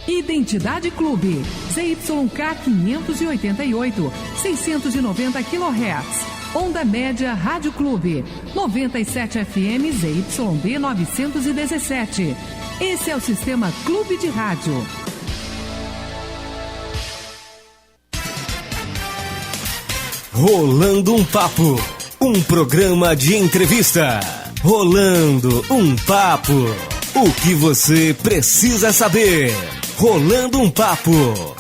Identidade Clube, ZYK 588, 690 kHz. Onda Média Rádio Clube, 97 FM ZYD 917. Esse é o Sistema Clube de Rádio. Rolando um Papo, um programa de entrevista. Rolando um Papo, o que você precisa saber. Rolando um Papo,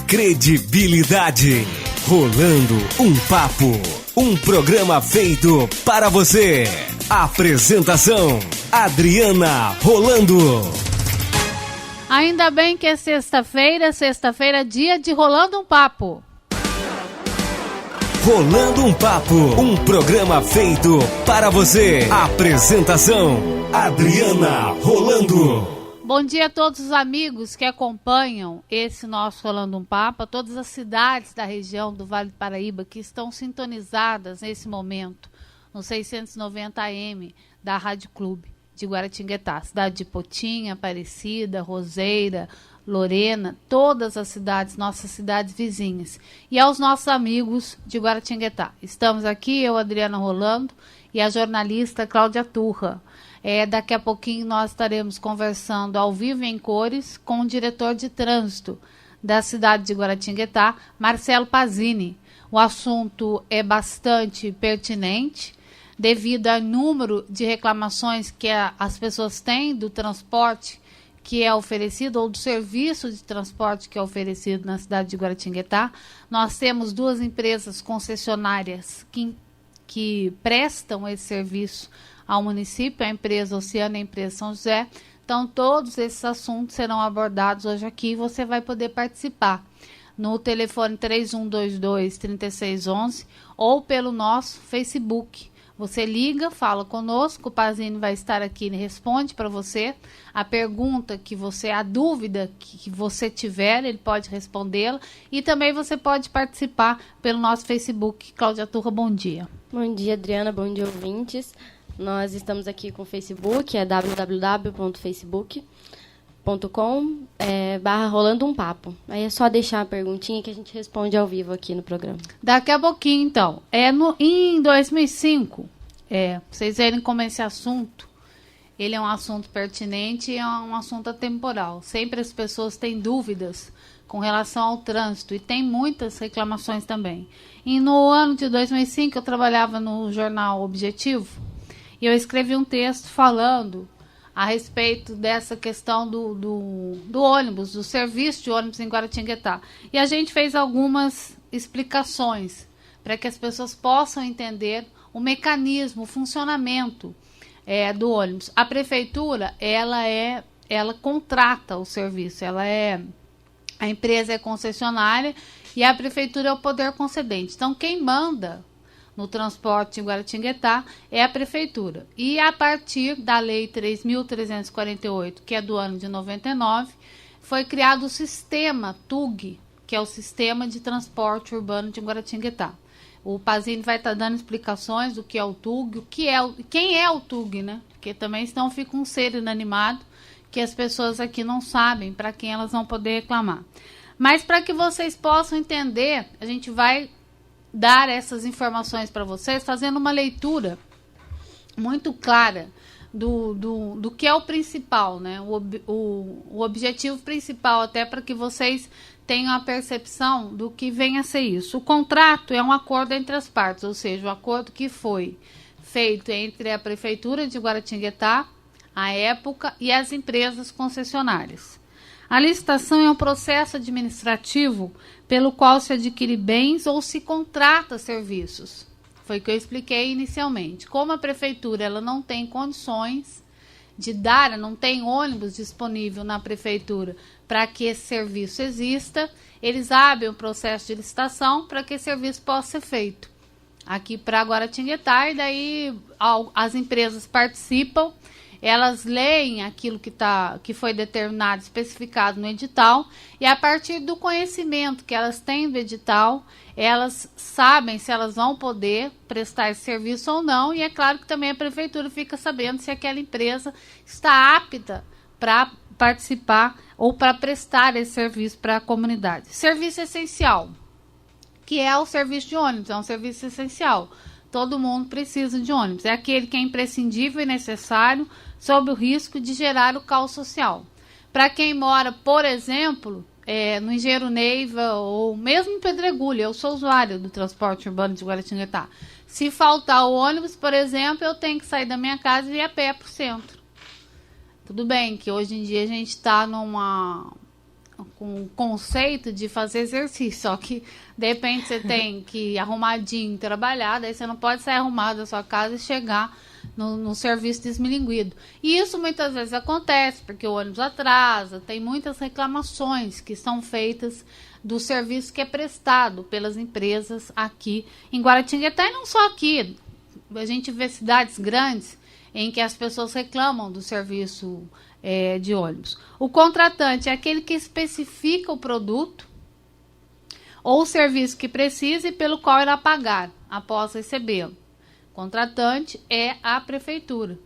credibilidade. Rolando um Papo, um programa feito para você. Apresentação, Adriana Rolando. Ainda bem que é sexta-feira, dia de Rolando um Papo. Rolando um Papo, um programa feito para você. Apresentação, Adriana Rolando. Bom dia a todos os amigos que acompanham esse nosso Rolando um Papo, a todas as cidades da região do Vale do Paraíba que estão sintonizadas nesse momento no 690 AM da Rádio Clube de Guaratinguetá, cidade de Potinha, Aparecida, Roseira, Lorena, todas as cidades, nossas cidades vizinhas. E aos nossos amigos de Guaratinguetá. Estamos aqui, eu, Adriana Rolando, e a jornalista Cláudia Turra. Daqui a pouquinho nós estaremos conversando ao vivo em cores com o diretor de trânsito da cidade de Guaratinguetá, Marcelo Pazini. O assunto é bastante pertinente, devido ao número de reclamações que as pessoas têm do transporte que é oferecido, ou do serviço de transporte que é oferecido na cidade de Guaratinguetá. Nós temos duas empresas concessionárias que prestam esse serviço ao município, a empresa Oceana e a empresa São José. Então, todos esses assuntos serão abordados hoje aqui e você vai poder participar no telefone 3122-3611 ou pelo nosso Facebook. Você liga, fala conosco, o Pazini vai estar aqui e responde para você a pergunta a dúvida que você tiver, ele pode respondê-la. E também você pode participar pelo nosso Facebook. Cláudia Turra, bom dia. Bom dia, Adriana, bom dia, ouvintes. Nós estamos aqui com o Facebook, é www.facebook.com/Rolando um Papo. Aí é só deixar a perguntinha que a gente responde ao vivo aqui no programa. Daqui a pouquinho, então. Em 2005, vocês verem como esse assunto, ele é um assunto pertinente e é um assunto atemporal. Sempre as pessoas têm dúvidas com relação ao trânsito e tem muitas reclamações também. E no ano de 2005, eu trabalhava no jornal Objetivo, e eu escrevi um texto falando a respeito dessa questão do ônibus, do serviço de ônibus em Guaratinguetá. E a gente fez algumas explicações para que as pessoas possam entender o mecanismo, o funcionamento do ônibus. A prefeitura, ela contrata o serviço, a empresa é concessionária e a prefeitura é o poder concedente. Então, quem manda no transporte em Guaratinguetá é a prefeitura. E a partir da Lei 3.348, que é do ano de 99, foi criado o sistema TUG, que é o Sistema de Transporte Urbano de Guaratinguetá. O Pazini vai estar dando explicações do que é o TUG, quem é o TUG, né? Porque também senão fica um ser inanimado que as pessoas aqui não sabem para quem elas vão poder reclamar. Mas para que vocês possam entender, a gente vai dar essas informações para vocês, fazendo uma leitura muito clara do que é o principal, né? O objetivo principal, até para que vocês tenham a percepção do que vem a ser isso. O contrato é um acordo entre as partes, ou seja, o acordo que foi feito entre a Prefeitura de Guaratinguetá, à época, e as empresas concessionárias. A licitação é um processo administrativo pelo qual se adquire bens ou se contrata serviços. Foi o que eu expliquei inicialmente. Como a prefeitura ela não tem condições de dar, não tem ônibus disponível na prefeitura para que esse serviço exista, eles abrem o processo de licitação para que esse serviço possa ser feito aqui para Guaratinguetá, e daí as empresas participam. Elas leem aquilo que foi determinado, especificado no edital, e a partir do conhecimento que elas têm do edital, elas sabem se elas vão poder prestar esse serviço ou não, e é claro que também a prefeitura fica sabendo se aquela empresa está apta para participar ou para prestar esse serviço para a comunidade. Serviço essencial, que é o serviço de ônibus, é um serviço essencial. Todo mundo precisa de ônibus. É aquele que é imprescindível e necessário sob o risco de gerar o caos social. Para quem mora, por exemplo, no Engenheiro Neiva ou mesmo em Pedregulho, eu sou usuário do transporte urbano de Guaratinguetá. Se faltar o ônibus, por exemplo, eu tenho que sair da minha casa e ir a pé para o centro. Tudo bem que hoje em dia a gente está com o conceito de fazer exercício, só que de repente você tem que ir arrumadinho, trabalhar, daí você não pode sair arrumado da sua casa e chegar no serviço desmilinguido. E isso muitas vezes acontece, porque o ônibus atrasa, tem muitas reclamações que são feitas do serviço que é prestado pelas empresas aqui em Guaratinguetá, e não só aqui. A gente vê cidades grandes em que as pessoas reclamam do serviço de ônibus. O contratante é aquele que especifica o produto ou o serviço que precisa e pelo qual irá pagar após recebê-lo. Contratante é a prefeitura.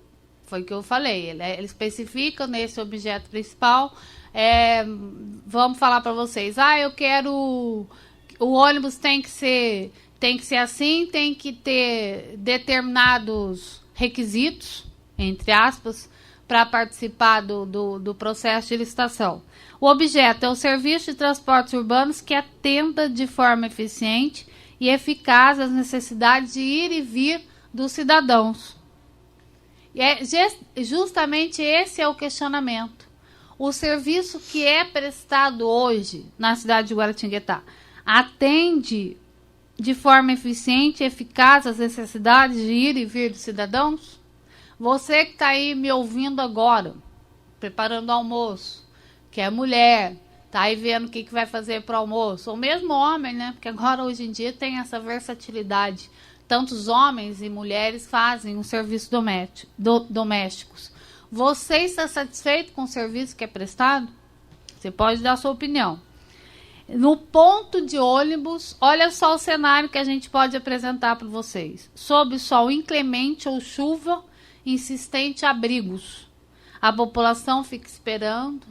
Foi o que eu falei. Ele especifica nesse objeto principal. Vamos falar para vocês. Eu quero... O ônibus tem que ser assim, tem que ter determinados requisitos, entre aspas, para participar do processo de licitação. O objeto é o serviço de transportes urbanos que atenda de forma eficiente e eficaz às necessidades de ir e vir dos cidadãos. E justamente esse é o questionamento. O serviço que é prestado hoje na cidade de Guaratinguetá atende de forma eficiente e eficaz às necessidades de ir e vir dos cidadãos? Você que está aí me ouvindo agora, preparando o almoço, que é mulher, está aí vendo o que vai fazer para o almoço, ou mesmo homem, né? Porque agora, hoje em dia, tem essa versatilidade. Tantos homens e mulheres fazem um serviço domésticos. Você está satisfeito com o serviço que é prestado? Você pode dar a sua opinião. No ponto de ônibus, olha só o cenário que a gente pode apresentar para vocês. Sob sol inclemente ou chuva, insistente abrigos. A população fica esperando.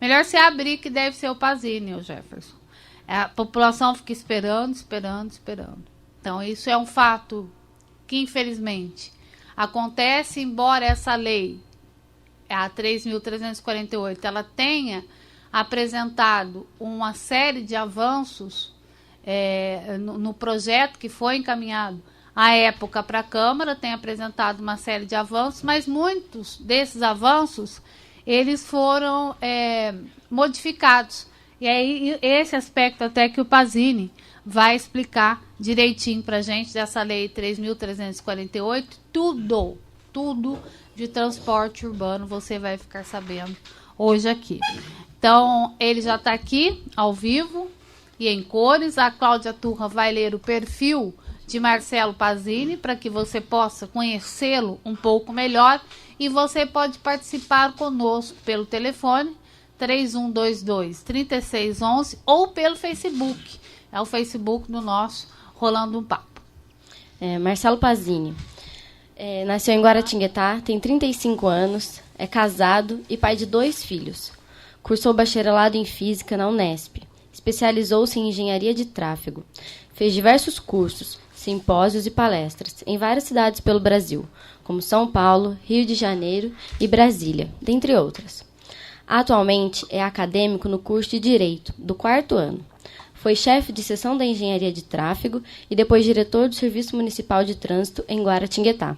Melhor se abrir, que deve ser o Pazini, o Jefferson. A população fica esperando. Então, isso é um fato que, infelizmente, acontece, embora essa lei, a 3.348, ela tenha apresentado uma série de avanços no projeto que foi encaminhado à época para a Câmara, tem apresentado uma série de avanços, mas muitos desses avanços eles foram modificados. E aí esse aspecto até que o Pazini vai explicar direitinho para a gente dessa lei 3.348, tudo de transporte urbano você vai ficar sabendo hoje aqui. Então, ele já está aqui, ao vivo e em cores. A Cláudia Turra vai ler o perfil de Marcelo Pazini para que você possa conhecê-lo um pouco melhor. E você pode participar conosco pelo telefone 3122-3611 ou pelo Facebook. É o Facebook do nosso Rolando um Papo. Marcelo Pazini. Nasceu em Guaratinguetá, tem 35 anos, é casado e pai de 2 filhos. Cursou bacharelado em Física na Unesp. Especializou-se em Engenharia de Tráfego. Fez diversos cursos, simpósios e palestras em várias cidades pelo Brasil, como São Paulo, Rio de Janeiro e Brasília, dentre outras. Atualmente é acadêmico no curso de Direito, do 4º ano. Foi chefe de seção da Engenharia de Tráfego e depois diretor do Serviço Municipal de Trânsito em Guaratinguetá,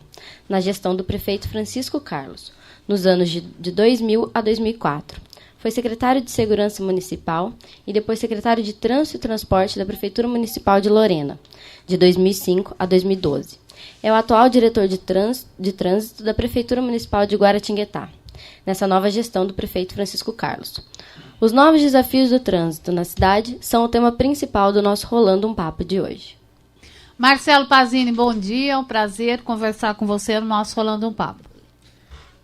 na gestão do prefeito Francisco Carlos, nos anos de 2000 a 2004. Foi secretário de Segurança Municipal e depois secretário de Trânsito e Transporte da Prefeitura Municipal de Lorena, de 2005 a 2012. É o atual diretor de Trânsito da Prefeitura Municipal de Guaratinguetá, nessa nova gestão do prefeito Francisco Carlos. Os novos desafios do trânsito na cidade são o tema principal do nosso Rolando um Papo de hoje. Marcelo Pazini, bom dia. É um prazer conversar com você no nosso Rolando um Papo.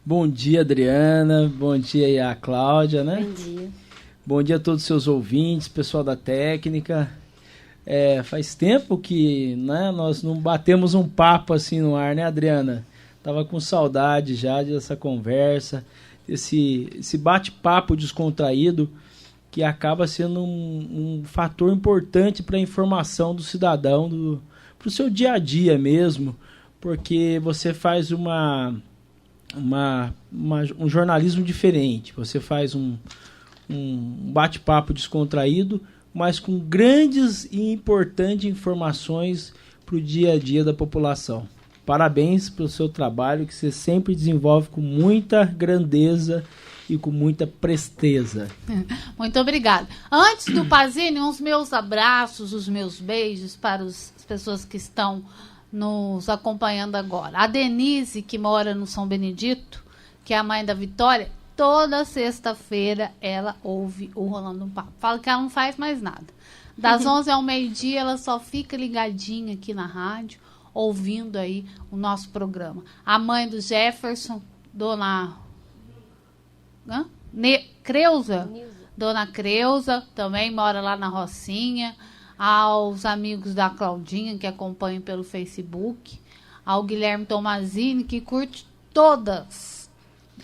Bom dia, Adriana. Bom dia aí a Cláudia, né? Bom dia. Bom dia a todos os seus ouvintes, pessoal da técnica. Faz tempo que, né, nós não batemos um papo assim no ar, né, Adriana? Tava com saudade já dessa conversa, esse bate-papo descontraído que acaba sendo um fator importante para a informação do cidadão, para o seu dia a dia mesmo, porque você faz um jornalismo diferente, você faz um bate-papo descontraído, mas com grandes e importantes informações para o dia a dia da população. Parabéns pelo seu trabalho, que você sempre desenvolve com muita grandeza e com muita presteza. Muito obrigada. Antes do Pazini, os meus abraços, os meus beijos para as pessoas que estão nos acompanhando agora. A Denise, que mora no São Benedito, que é a mãe da Vitória, toda sexta-feira ela ouve o Rolando um Papo. Fala que ela não faz mais nada. Das 11 ao meio-dia, ela só fica ligadinha aqui na rádio, ouvindo aí o nosso programa. A mãe do Jefferson, dona Creuza, dona Creuza, também mora lá na Rocinha. Aos amigos da Claudinha, que acompanham pelo Facebook. Ao Guilherme Tomazini, que curte todas.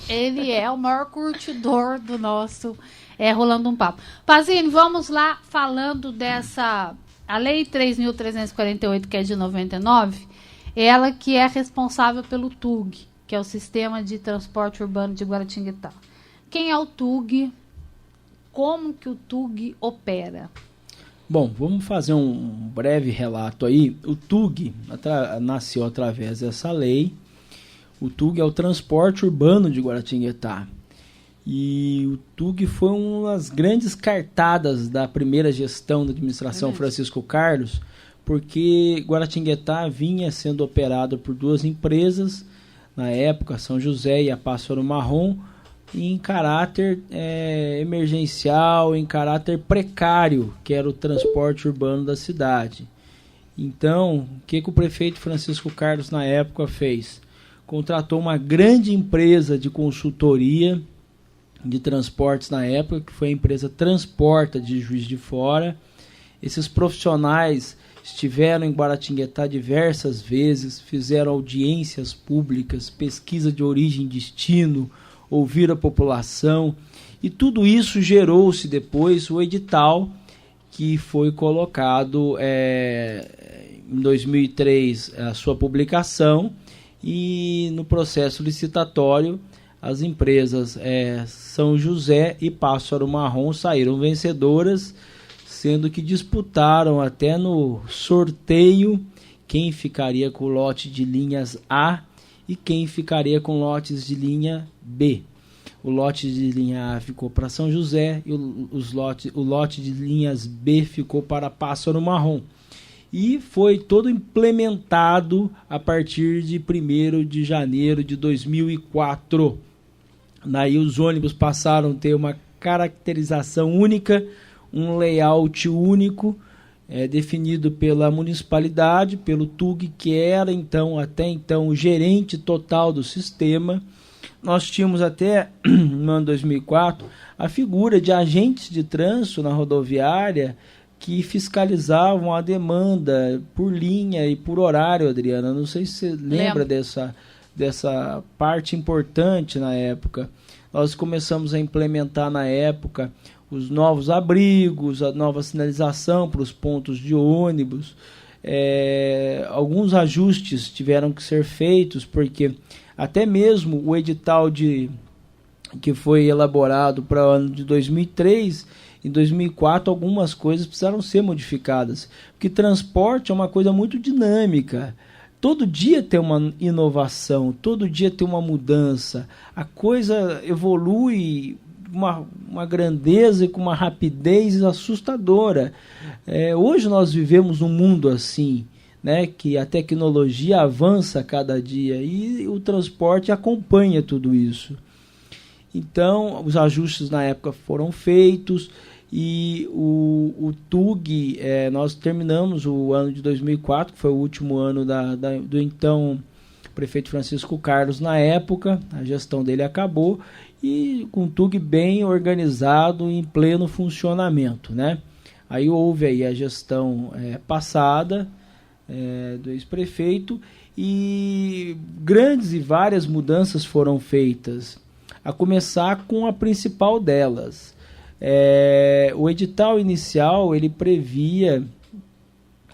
Ele é o maior curtidor do nosso Rolando um Papo. Pazini, vamos lá falando dessa... A Lei 3.348, que é de 99, ela que é responsável pelo TUG, que é o Sistema de Transporte Urbano de Guaratinguetá. Quem é o TUG? Como que o TUG opera? Bom, vamos fazer um breve relato aí. O TUG nasceu através dessa lei. O TUG é o Transporte Urbano de Guaratinguetá. E o TUG foi uma das grandes cartadas da primeira gestão da administração Francisco Carlos, porque Guaratinguetá vinha sendo operado por duas empresas, na época, São José e a Pássaro Marrom, em caráter emergencial, em caráter precário, que era o transporte urbano da cidade. Então, o que o prefeito Francisco Carlos, na época, fez? Contratou uma grande empresa de consultoria de transportes na época, que foi a empresa Transporta de Juiz de Fora. Esses profissionais estiveram em Guaratinguetá diversas vezes, fizeram audiências públicas, pesquisa de origem e destino, ouviram a população, e tudo isso gerou-se depois o edital que foi colocado em 2003, a sua publicação, e no processo licitatório as empresas São José e Pássaro Marrom saíram vencedoras, sendo que disputaram até no sorteio quem ficaria com o lote de linhas A e quem ficaria com lotes de linha B. O lote de linha A ficou para São José e o lote de linhas B ficou para Pássaro Marrom. E foi todo implementado a partir de 1º de janeiro de 2004. Daí os ônibus passaram a ter uma caracterização única, um layout único, definido pela municipalidade, pelo TUG, que era até então o gerente total do sistema. Nós tínhamos até no ano 2004 a figura de agentes de trânsito na rodoviária que fiscalizavam a demanda por linha e por horário, Adriana. Não sei se você lembra dessa parte importante na época. Nós começamos a implementar na época os novos abrigos, a nova sinalização para os pontos de ônibus. Alguns ajustes tiveram que ser feitos, porque até mesmo o edital que foi elaborado para o ano de 2003, em 2004 algumas coisas precisaram ser modificadas, porque transporte é uma coisa muito dinâmica. Todo dia tem uma inovação, todo dia tem uma mudança, a coisa evolui uma grandeza e com uma rapidez assustadora. Hoje nós vivemos num mundo assim, né, que a tecnologia avança a cada dia e o transporte acompanha tudo isso. Então, os ajustes na época foram feitos e o TUG, nós terminamos o ano de 2004, que foi o último ano do então prefeito Francisco Carlos na época, a gestão dele acabou, e com o TUG bem organizado e em pleno funcionamento, né? Aí houve aí a gestão passada do ex-prefeito, e grandes e várias mudanças foram feitas, a começar com a principal delas. O edital inicial ele previa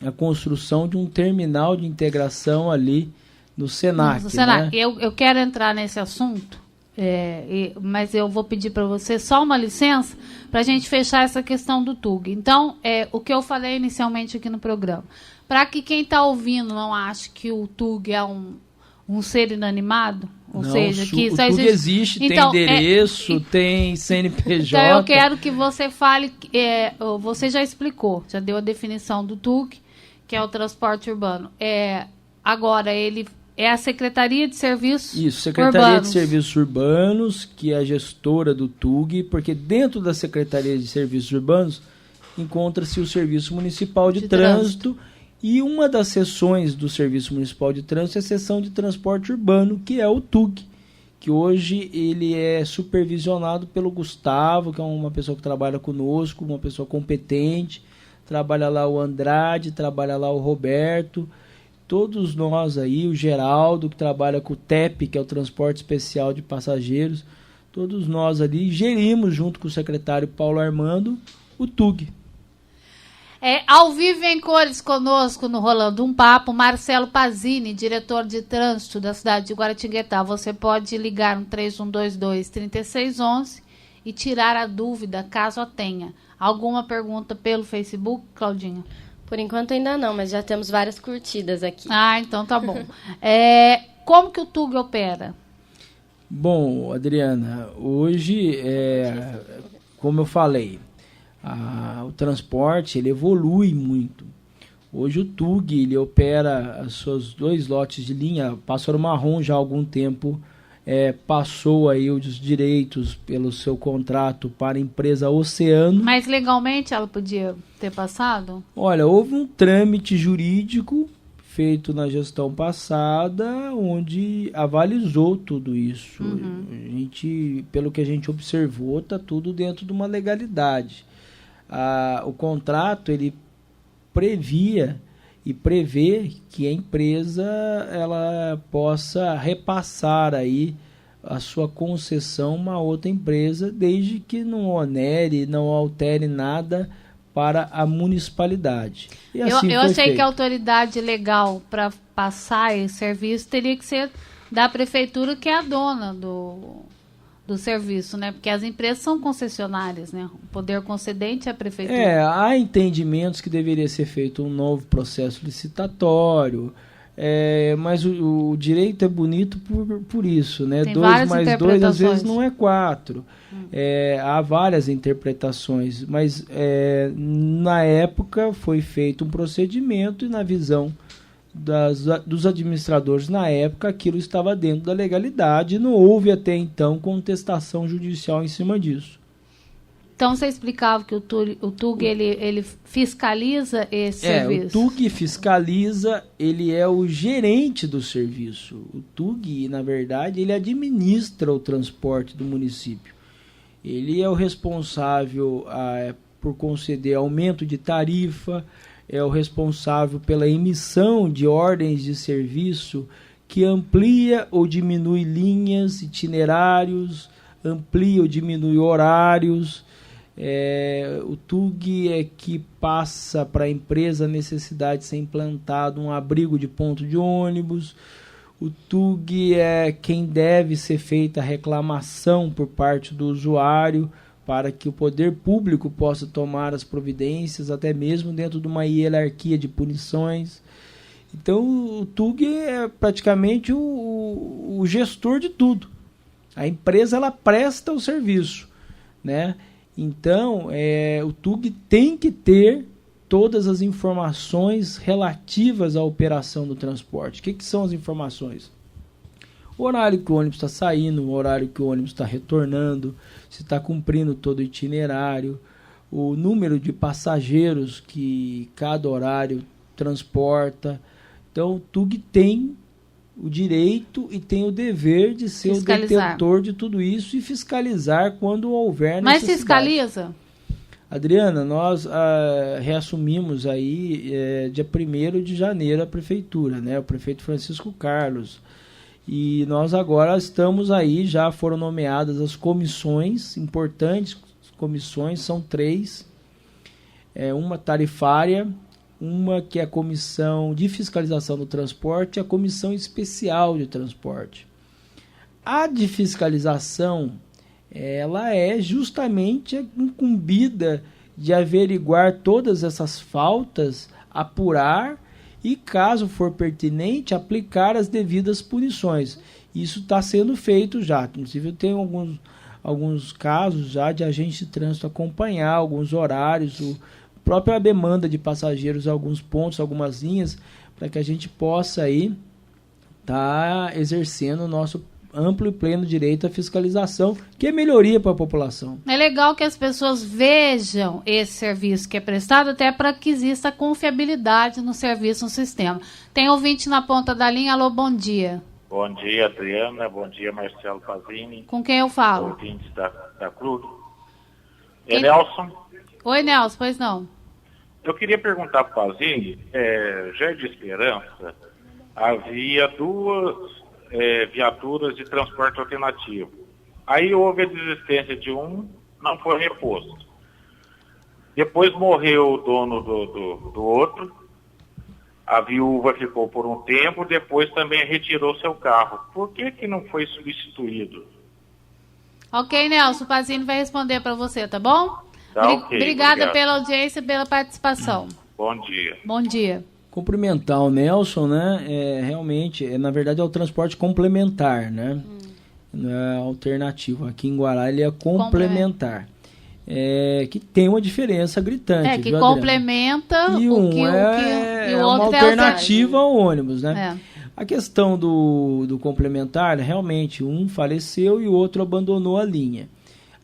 a construção de um terminal de integração ali no Senac. Senac, né? Eu quero entrar nesse assunto, mas eu vou pedir para você só uma licença para a gente fechar essa questão do TUG. Então, o que eu falei inicialmente aqui no programa, para que quem está ouvindo não ache que o TUG é um ser inanimado, ou seja, que o só TUG existe, então, tem endereço, tem CNPJ. Então eu quero que você fale, você já explicou, já deu a definição do TUG, que é o transporte urbano. Agora, ele é a Secretaria de Serviços Urbanos. Isso, Secretaria de Serviços Urbanos, que é a gestora do TUG, porque dentro da Secretaria de Serviços Urbanos encontra-se o Serviço Municipal de Trânsito. E uma das seções do Serviço Municipal de Trânsito é a seção de transporte urbano, que é o TUG, que hoje ele é supervisionado pelo Gustavo, que é uma pessoa que trabalha conosco, uma pessoa competente. Trabalha lá o Andrade, trabalha lá o Roberto, todos nós aí, o Geraldo, que trabalha com o TEP, que é o Transporte Especial de Passageiros, todos nós ali gerimos, junto com o secretário Paulo Armando, o TUG. Ao vivo em cores conosco no Rolando um Papo, Marcelo Pazini, diretor de trânsito da cidade de Guaratinguetá. Você pode ligar no 3122-3611 e tirar a dúvida, caso a tenha. Alguma pergunta pelo Facebook, Claudinha? Por enquanto ainda não, mas já temos várias curtidas aqui. Então tá bom. Como que o TUG opera? Bom, Adriana, hoje, como eu falei, o transporte ele evolui muito. Hoje o TUG ele opera os seus 2 lotes de linha. Pássaro Marrom já há algum tempo passou aí os direitos pelo seu contrato para a empresa Oceano. Mas legalmente ela podia ter passado? Olha, houve um trâmite jurídico feito na gestão passada, onde avalizou tudo isso. Pelo que a gente observou, está tudo dentro de uma legalidade. O contrato ele previa e prevê que a empresa ela possa repassar aí a sua concessão a uma outra empresa, desde que não onere, não altere nada para a municipalidade. E assim eu sei feito. Que a autoridade legal para passar esse serviço teria que ser da prefeitura, que é a dona do serviço, né? Porque as empresas são concessionárias, né? O poder concedente é a prefeitura. Há entendimentos que deveria ser feito um novo processo licitatório, mas o direito é bonito por isso, né? Tem 2 mais 2 às vezes não é 4. Há várias interpretações, mas na época foi feito um procedimento e na visão dos administradores na época, aquilo estava dentro da legalidade e não houve até então contestação judicial em cima disso. Então você explicava que o TUG ele fiscaliza esse serviço? O TUG fiscaliza, ele é o gerente do serviço. O TUG, na verdade, ele administra o transporte do município. Ele é o responsável por conceder aumento de tarifa, é o responsável pela emissão de ordens de serviço que amplia ou diminui linhas, itinerários, amplia ou diminui horários. O TUG é que passa para a empresa a necessidade de ser implantado um abrigo de ponto de ônibus. O TUG é quem deve ser feita a reclamação por parte do usuário, para que o poder público possa tomar as providências, até mesmo dentro de uma hierarquia de punições. Então, o TUG é praticamente o gestor de tudo. A empresa ela presta o serviço, né? Então, o TUG tem que ter todas as informações relativas à operação do transporte. O que são as informações? O horário que o ônibus está saindo, o horário que o ônibus está retornando, se está cumprindo todo o itinerário, o número de passageiros que cada horário transporta. Então, o TUG tem o direito e tem o dever de ser o detentor de tudo isso e fiscalizar quando houver necessidade. Mas fiscaliza? Adriana, nós reassumimos aí dia 1º de janeiro a prefeitura, né? O prefeito Francisco Carlos. E nós agora estamos aí, já foram nomeadas as comissões, importantes comissões, são 3. Uma tarifária, uma que é a comissão de fiscalização do transporte e a comissão especial de transporte. A de fiscalização, ela é justamente incumbida de averiguar todas essas faltas, apurar e, caso for pertinente, aplicar as devidas punições. Isso está sendo feito já. Inclusive, eu tenho alguns casos já de agentes de trânsito acompanhar alguns horários, a própria demanda de passageiros, alguns pontos, algumas linhas, para que a gente possa aí estar exercendo o nosso amplo e pleno direito à fiscalização, que é melhoria para a população. É legal que as pessoas vejam esse serviço que é prestado, até para que exista confiabilidade no serviço, no sistema. Tem ouvinte na ponta da linha. Alô, bom dia. Bom dia, Adriana. Bom dia, Marcelo Pazini. Com quem eu falo? Ouvintes da Clube. Nelson. Oi, Nelson, pois não. Eu queria perguntar para o Pazini, Jardim de Esperança, havia 2 viaturas de transporte alternativo. Aí houve a desistência de um, não foi reposto. Depois morreu o dono do outro, a viúva ficou por um tempo, depois também retirou seu carro. Por que não foi substituído? Ok, Nelson, o Pazini vai responder para você, tá bom? Tá, ok. Obrigada pela audiência e pela participação. Bom dia. Bom dia. Cumprimentar o Nelson, né? Realmente, na verdade, é o transporte complementar, né? Não é alternativo. Aqui em Guará ele é complementar. Que tem uma diferença gritante. Que viu, complementa e o que é o outro uma alternativa ao ônibus, né? A questão do complementar, realmente, um faleceu e o outro abandonou a linha.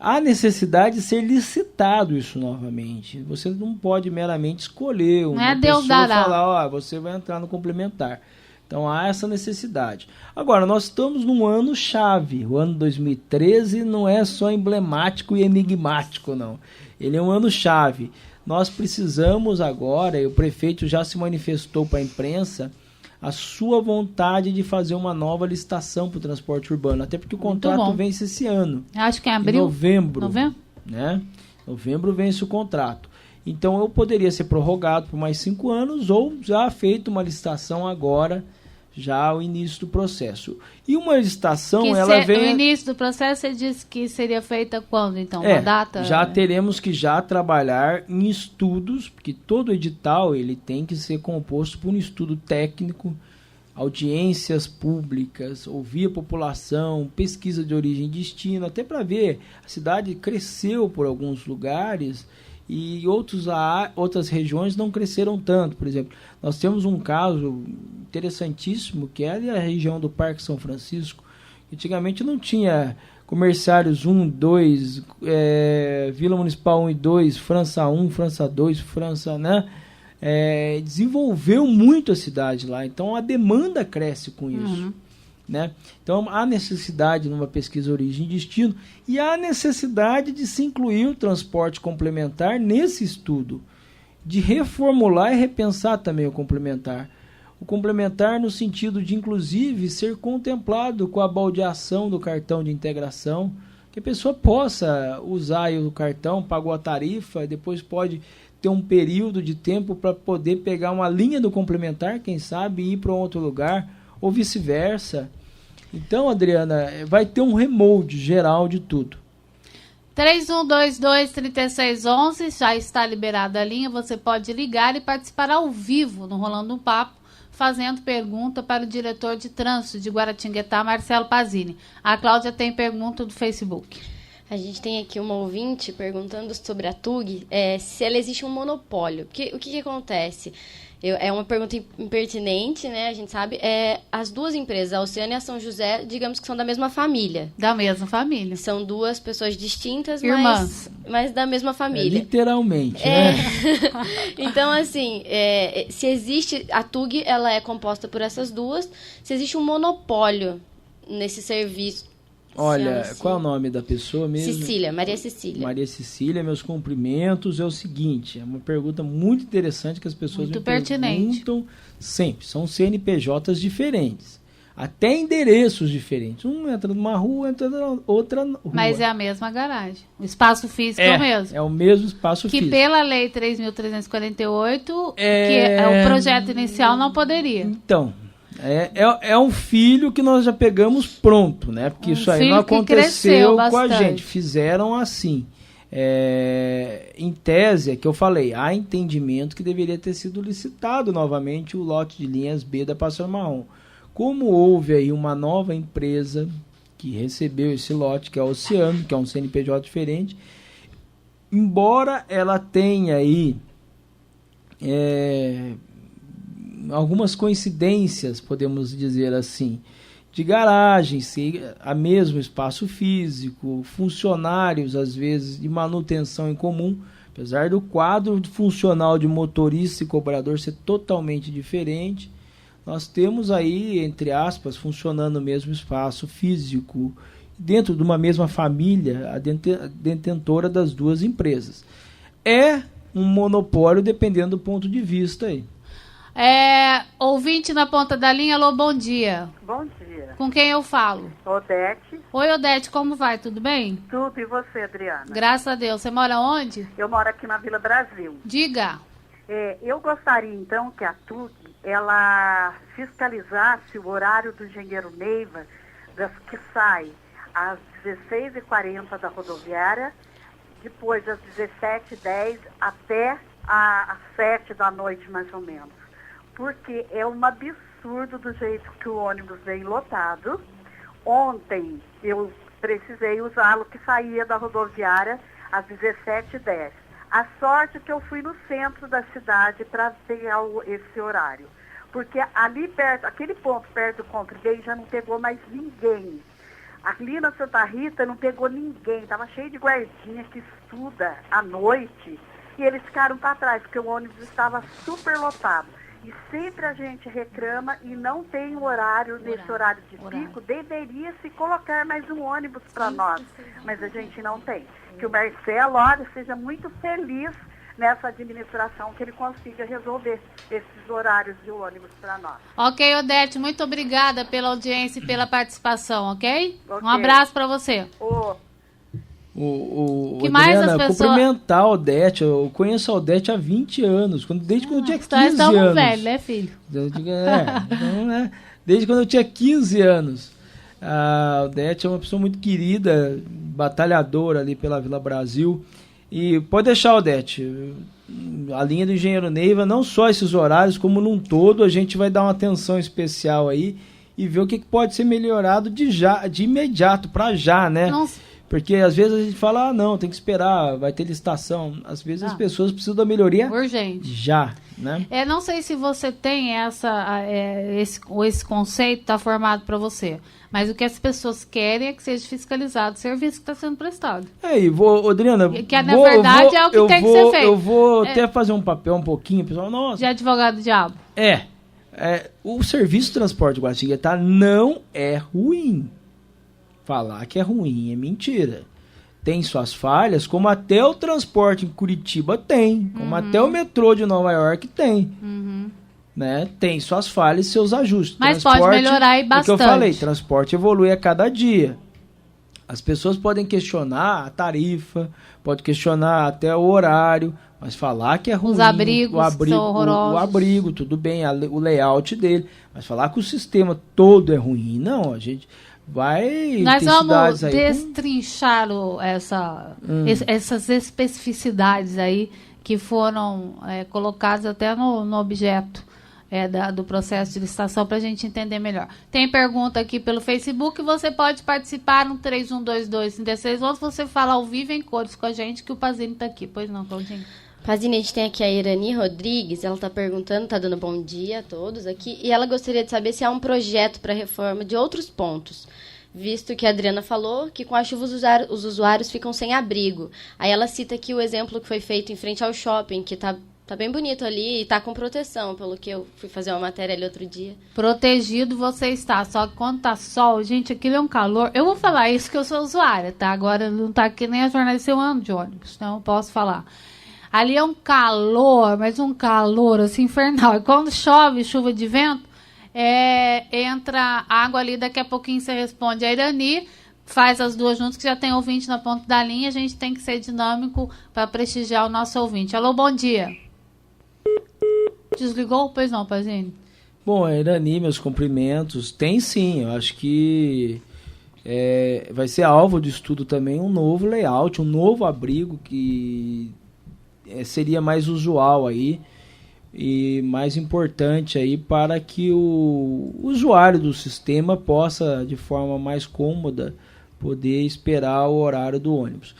Há necessidade de ser licitado isso novamente. Você não pode meramente escolher uma pessoa e falar, você vai entrar no complementar. Então há essa necessidade. Agora, nós estamos num ano chave. O ano 2013 não é só emblemático e enigmático, não. Ele é um ano chave. Nós precisamos agora, e o prefeito já se manifestou para a imprensa, a sua vontade de fazer uma nova licitação para o transporte urbano, até porque o contrato vence esse ano. Acho que é abril. Em novembro? Né? Novembro vence o contrato. Então, eu poderia ser prorrogado por mais 5 anos ou já feito uma licitação agora, já ao início do processo. E uma licitação, O início do processo, você disse que seria feita quando, então? Uma data? Já teremos que trabalhar em estudos, porque todo edital ele tem que ser composto por um estudo técnico, audiências públicas, ouvir a população, pesquisa de origem e destino, até para ver, a cidade cresceu por alguns lugares e outras regiões não cresceram tanto. Por exemplo, nós temos um caso interessantíssimo, que é a região do Parque São Francisco. Antigamente não tinha comerciários 1, 2, Vila Municipal 1 e 2, França 1, França 2, França, né? Desenvolveu muito a cidade lá, então a demanda cresce com isso. Né? Então há necessidade numa pesquisa origem e destino e há necessidade de se incluir o transporte complementar nesse estudo, de reformular e repensar também o complementar no sentido de inclusive ser contemplado com a baldeação do cartão de integração, que a pessoa possa usar o cartão, pagou a tarifa, depois pode ter um período de tempo para poder pegar uma linha do complementar, quem sabe, e ir para outro lugar, ou vice-versa. Então, Adriana, vai ter um remold geral de tudo. 3122-3611, já está liberada a linha, você pode ligar e participar ao vivo no Rolando um Papo, fazendo pergunta para o diretor de trânsito de Guaratinguetá, Marcelo Pazini. A Cláudia tem pergunta do Facebook. A gente tem aqui uma ouvinte perguntando sobre a TUG, se ela existe um monopólio. Porque, o que acontece? É uma pergunta impertinente, né? A gente sabe. As duas empresas, a Oceana e a São José, digamos que são da mesma família. Da mesma família. São duas pessoas distintas, mas da mesma família. Literalmente, né? Então, assim, se existe... A TUG, ela é composta por essas duas. Se existe um monopólio nesse serviço... Olha, Chama-se qual é o nome da pessoa mesmo? Cecília, Maria Cecília. Maria Cecília, meus cumprimentos. É o seguinte, é uma pergunta muito interessante que as pessoas Muito me pertinente. perguntam sempre. São CNPJs diferentes, até endereços diferentes. Um entra numa rua, entra na outra rua. Mas é a mesma garagem. O espaço físico é o mesmo. É o mesmo espaço Que físico. pela lei 3.348, que é o projeto inicial não poderia. Então, é um filho que nós já pegamos pronto, né? Porque isso aí não filho que aconteceu cresceu com a bastante. gente. Fizeram assim. Em tese, é que eu falei, há entendimento que deveria ter sido licitado novamente o lote de linhas B da Pássaro Marrom. Como houve aí uma nova empresa que recebeu esse lote, que é a Oceano, que é um CNPJ diferente, embora ela tenha aí algumas coincidências, podemos dizer assim, de garagem, ser a mesmo espaço físico, funcionários, às vezes, de manutenção em comum, apesar do quadro funcional de motorista e cobrador ser totalmente diferente, nós temos aí, entre aspas, funcionando o mesmo espaço físico, dentro de uma mesma família, a detentora das duas empresas. É um monopólio dependendo do ponto de vista aí. Ouvinte na ponta da linha, alô, bom dia. Bom dia. Com quem eu falo? Odete. Oi, Odete, como vai? Tudo bem? Tudo, e você, Adriana? Graças a Deus. Você mora onde? Eu moro aqui na Vila Brasil. Diga. Eu gostaria, então, que a TUG, ela fiscalizasse o horário do engenheiro Neiva, que sai às 16h40 da rodoviária, depois às 17h10 até às 7 da noite, mais ou menos. Porque é um absurdo do jeito que o ônibus vem lotado. Ontem eu precisei usá-lo, que saía da rodoviária às 17h10. A sorte é que eu fui no centro da cidade para pegar esse horário. Porque ali perto, aquele ponto perto do Compre Bem já não pegou mais ninguém. Ali na Santa Rita não pegou ninguém. Estava cheio de guardinha que estuda à noite. E eles ficaram para trás, porque o ônibus estava super lotado. E sempre a gente reclama e não tem o horário, nesse horário de pico, deveria se colocar mais um ônibus para nós. Mas a gente não tem. Que o Marcelo, olha, seja muito feliz nessa administração, que ele consiga resolver esses horários de ônibus para nós. Ok, Odete, muito obrigada pela audiência e pela participação, ok? Um abraço para você. Que mais Adriana, as pessoas... cumprimentar a Odete. Eu conheço a Odete há 20 anos, desde quando eu tinha 15 anos. Nós estamos velhos, né, filho? Desde quando eu tinha 15 anos. A Odete é uma pessoa muito querida, batalhadora ali pela Vila Brasil. E pode deixar, Odete, a linha do Engenheiro Neiva, não só esses horários, como num todo, a gente vai dar uma atenção especial aí e ver o que pode ser melhorado de imediato, para já, né? Porque às vezes a gente fala, não, tem que esperar, vai ter licitação. Às vezes as pessoas precisam da melhoria urgente. Já, né? Não sei se você tem esse conceito está formado para você, mas o que as pessoas querem é que seja fiscalizado o serviço que está sendo prestado. Adriana, que na verdade é o que tem que ser feito. Eu vou até fazer um papel um pouquinho, pessoal. Nossa. De advogado do diabo. O serviço de transporte de Guaratinguetá não é ruim. Falar que é ruim é mentira. Tem suas falhas, como até o transporte em Curitiba tem, como até o metrô de Nova York tem. Né? Tem suas falhas e seus ajustes. Mas pode melhorar bastante. É o que eu falei, transporte evolui a cada dia. As pessoas podem questionar a tarifa, podem questionar até o horário, mas falar que é ruim, os abrigos são horrorosos. O abrigo, tudo bem, o layout dele, mas falar que o sistema todo é ruim, não, a gente vai... Nós vamos destrinchar essas especificidades aí que foram colocadas até no objeto do processo de licitação, para a gente entender melhor. Tem pergunta aqui pelo Facebook, você pode participar no 3122-3611, você fala ao vivo em cores com a gente, que o Pazini está aqui. Pois não, Claudinho? Pazini, a gente tem aqui a Irani Rodrigues, ela está perguntando, está dando bom dia a todos aqui, e ela gostaria de saber se há um projeto para reforma de outros pontos, visto que a Adriana falou que com a chuva os usuários ficam sem abrigo. Aí ela cita aqui o exemplo que foi feito em frente ao shopping, que está Tá bem bonito ali e tá com proteção, pelo que eu fui fazer uma matéria ali outro dia. Protegido você está, só que quando tá sol, gente, aquilo é um calor. Eu vou falar isso que eu sou usuária, tá? Agora não tá aqui nem a jornalista, eu ando de ônibus, então eu posso falar. Ali é um calor, mas um calor assim infernal. E quando chove, chuva de vento, entra água ali, daqui a pouquinho você responde a Irani, faz as duas juntas, que já tem ouvinte na ponta da linha, a gente tem que ser dinâmico para prestigiar o nosso ouvinte. Alô, bom dia. Desligou? Pois não, Pazini. Bom, Irani, meus cumprimentos. Tem sim, eu acho que vai ser alvo de estudo também um novo layout, um novo abrigo que seria mais usual aí e mais importante aí para que o usuário do sistema possa, de forma mais cômoda, poder esperar o horário do ônibus.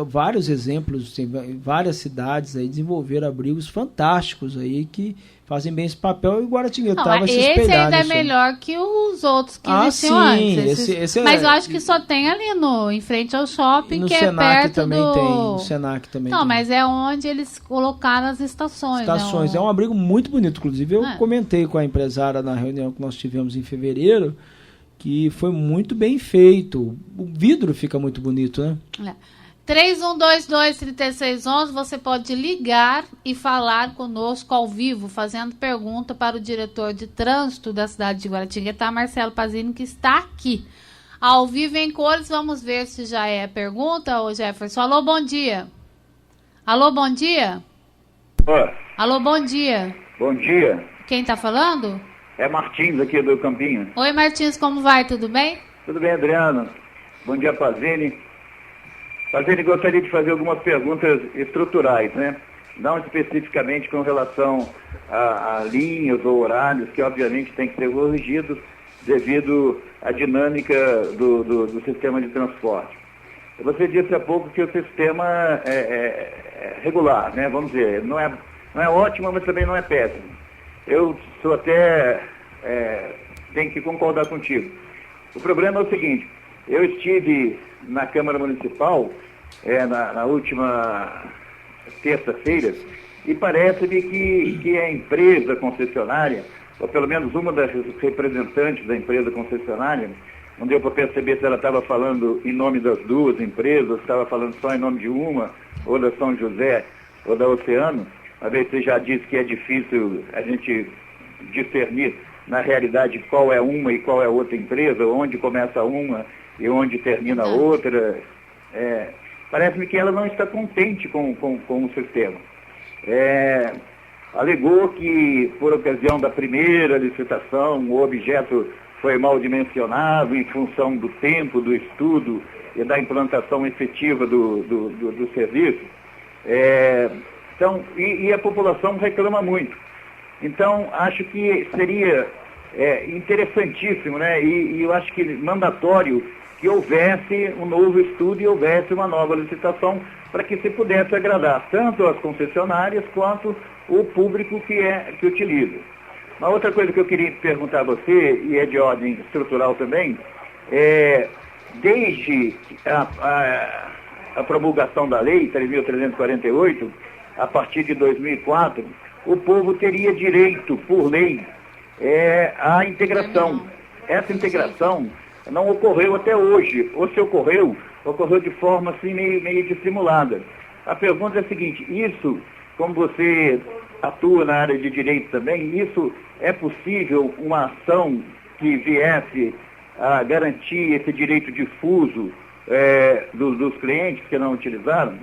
Vários exemplos, tem várias cidades aí desenvolveram abrigos fantásticos aí que fazem bem esse papel, e o Guaratinguetá vai se espelhar esse ainda nisso. É melhor que os outros que existiam antes. Esse mas eu acho que só tem ali em frente ao shopping, que Senac é perto também do... tem, no Senac também Não, tem. mas é onde eles colocaram as estações. É um abrigo muito bonito, inclusive eu comentei com a empresária na reunião que nós tivemos em fevereiro, que foi muito bem feito. O vidro fica muito bonito, né? 3122-3611, você pode ligar e falar conosco ao vivo, fazendo pergunta para o diretor de trânsito da cidade de Guaratinguetá, Marcelo Pazini, que está aqui. Ao vivo em cores, vamos ver se já é pergunta, ô Jefferson. Alô, bom dia. Alô, bom dia. Oi. Alô, bom dia. Bom dia. Quem está falando? É Martins, aqui do Campinho. Oi, Martins, como vai? Tudo bem? Tudo bem, Adriano. Bom dia, Pazini. Pazini, gostaria de fazer algumas perguntas estruturais, né? Não especificamente com relação a linhas ou horários, que obviamente tem que ser corrigidos devido à dinâmica do sistema de transporte. Você disse há pouco que o sistema é regular, né? Vamos dizer, não é ótimo, mas também não é péssimo. Eu sou até... tenho que concordar contigo. O problema é o seguinte: eu estive na Câmara Municipal na última terça-feira e parece-me que a empresa concessionária, ou pelo menos uma das representantes da empresa concessionária, não deu para perceber se ela estava falando em nome das duas empresas, ou se estava falando só em nome de uma, ou da São José, ou da Oceano. Uma vez você já disse que é difícil a gente discernir na realidade qual é uma e qual é outra empresa, onde começa uma e onde termina a outra. Parece-me que ela não está contente com o sistema. Alegou que, por ocasião da primeira licitação, o objeto foi mal dimensionado em função do tempo, do estudo e da implantação efetiva do serviço. Então, e a população reclama muito. Então, acho que seria interessantíssimo, né? E eu acho que mandatório que houvesse um novo estudo e houvesse uma nova licitação para que se pudesse agradar tanto as concessionárias quanto o público que utiliza. Uma outra coisa que eu queria perguntar a você, e é de ordem estrutural também, desde a promulgação da lei 3.348, a partir de 2004, o povo teria direito, por lei, à integração. Essa integração não ocorreu até hoje, ou se ocorreu de forma assim meio dissimulada. A pergunta é a seguinte: isso, como você atua na área de direito também, isso é possível uma ação que viesse a garantir esse direito difuso dos clientes que não utilizaram?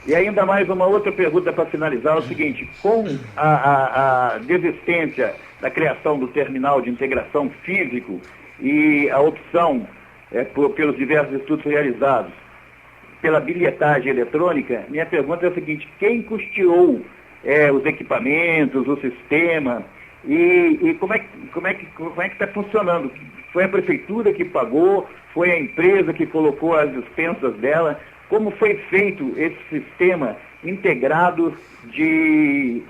E ainda mais uma outra pergunta para finalizar, é o seguinte: com a desistência da criação do terminal de integração físico e a opção pelos diversos estudos realizados pela bilhetagem eletrônica, minha pergunta é a seguinte: quem custeou os equipamentos, o sistema, e como é que está funcionando? Foi a prefeitura que pagou? Foi a empresa que colocou as dispensas dela? Como foi feito esse sistema integrado de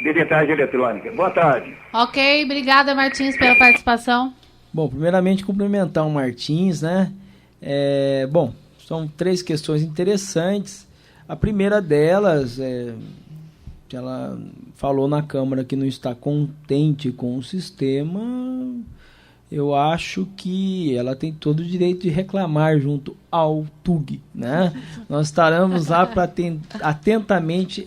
bilhetagem eletrônica? Boa tarde. Ok, obrigada, Martins, pela participação. Bom, primeiramente cumprimentar o Martins, né? Bom, são três questões interessantes. A primeira delas, ela falou na Câmara que não está contente com o sistema. Eu acho que ela tem todo o direito de reclamar junto ao TUG, né? Nós estaremos lá para atentamente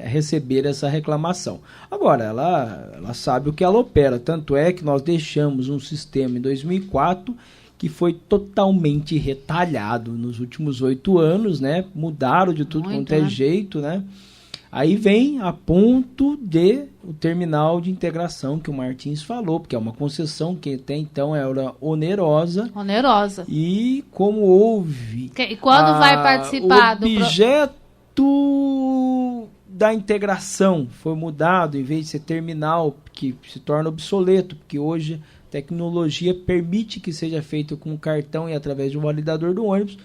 receber essa reclamação. Agora, ela sabe o que ela opera, tanto é que nós deixamos um sistema em 2004 que foi totalmente retalhado nos últimos 8 anos, né? Mudaram de tudo quanto é jeito, né? Aí vem a ponto de o terminal de integração que o Martins falou, porque é uma concessão que até então era onerosa. Onerosa. E como houve... E quando vai participar o objeto da integração foi mudado, em vez de ser terminal, que se torna obsoleto, porque hoje a tecnologia permite que seja feito com cartão e através de um validador do ônibus,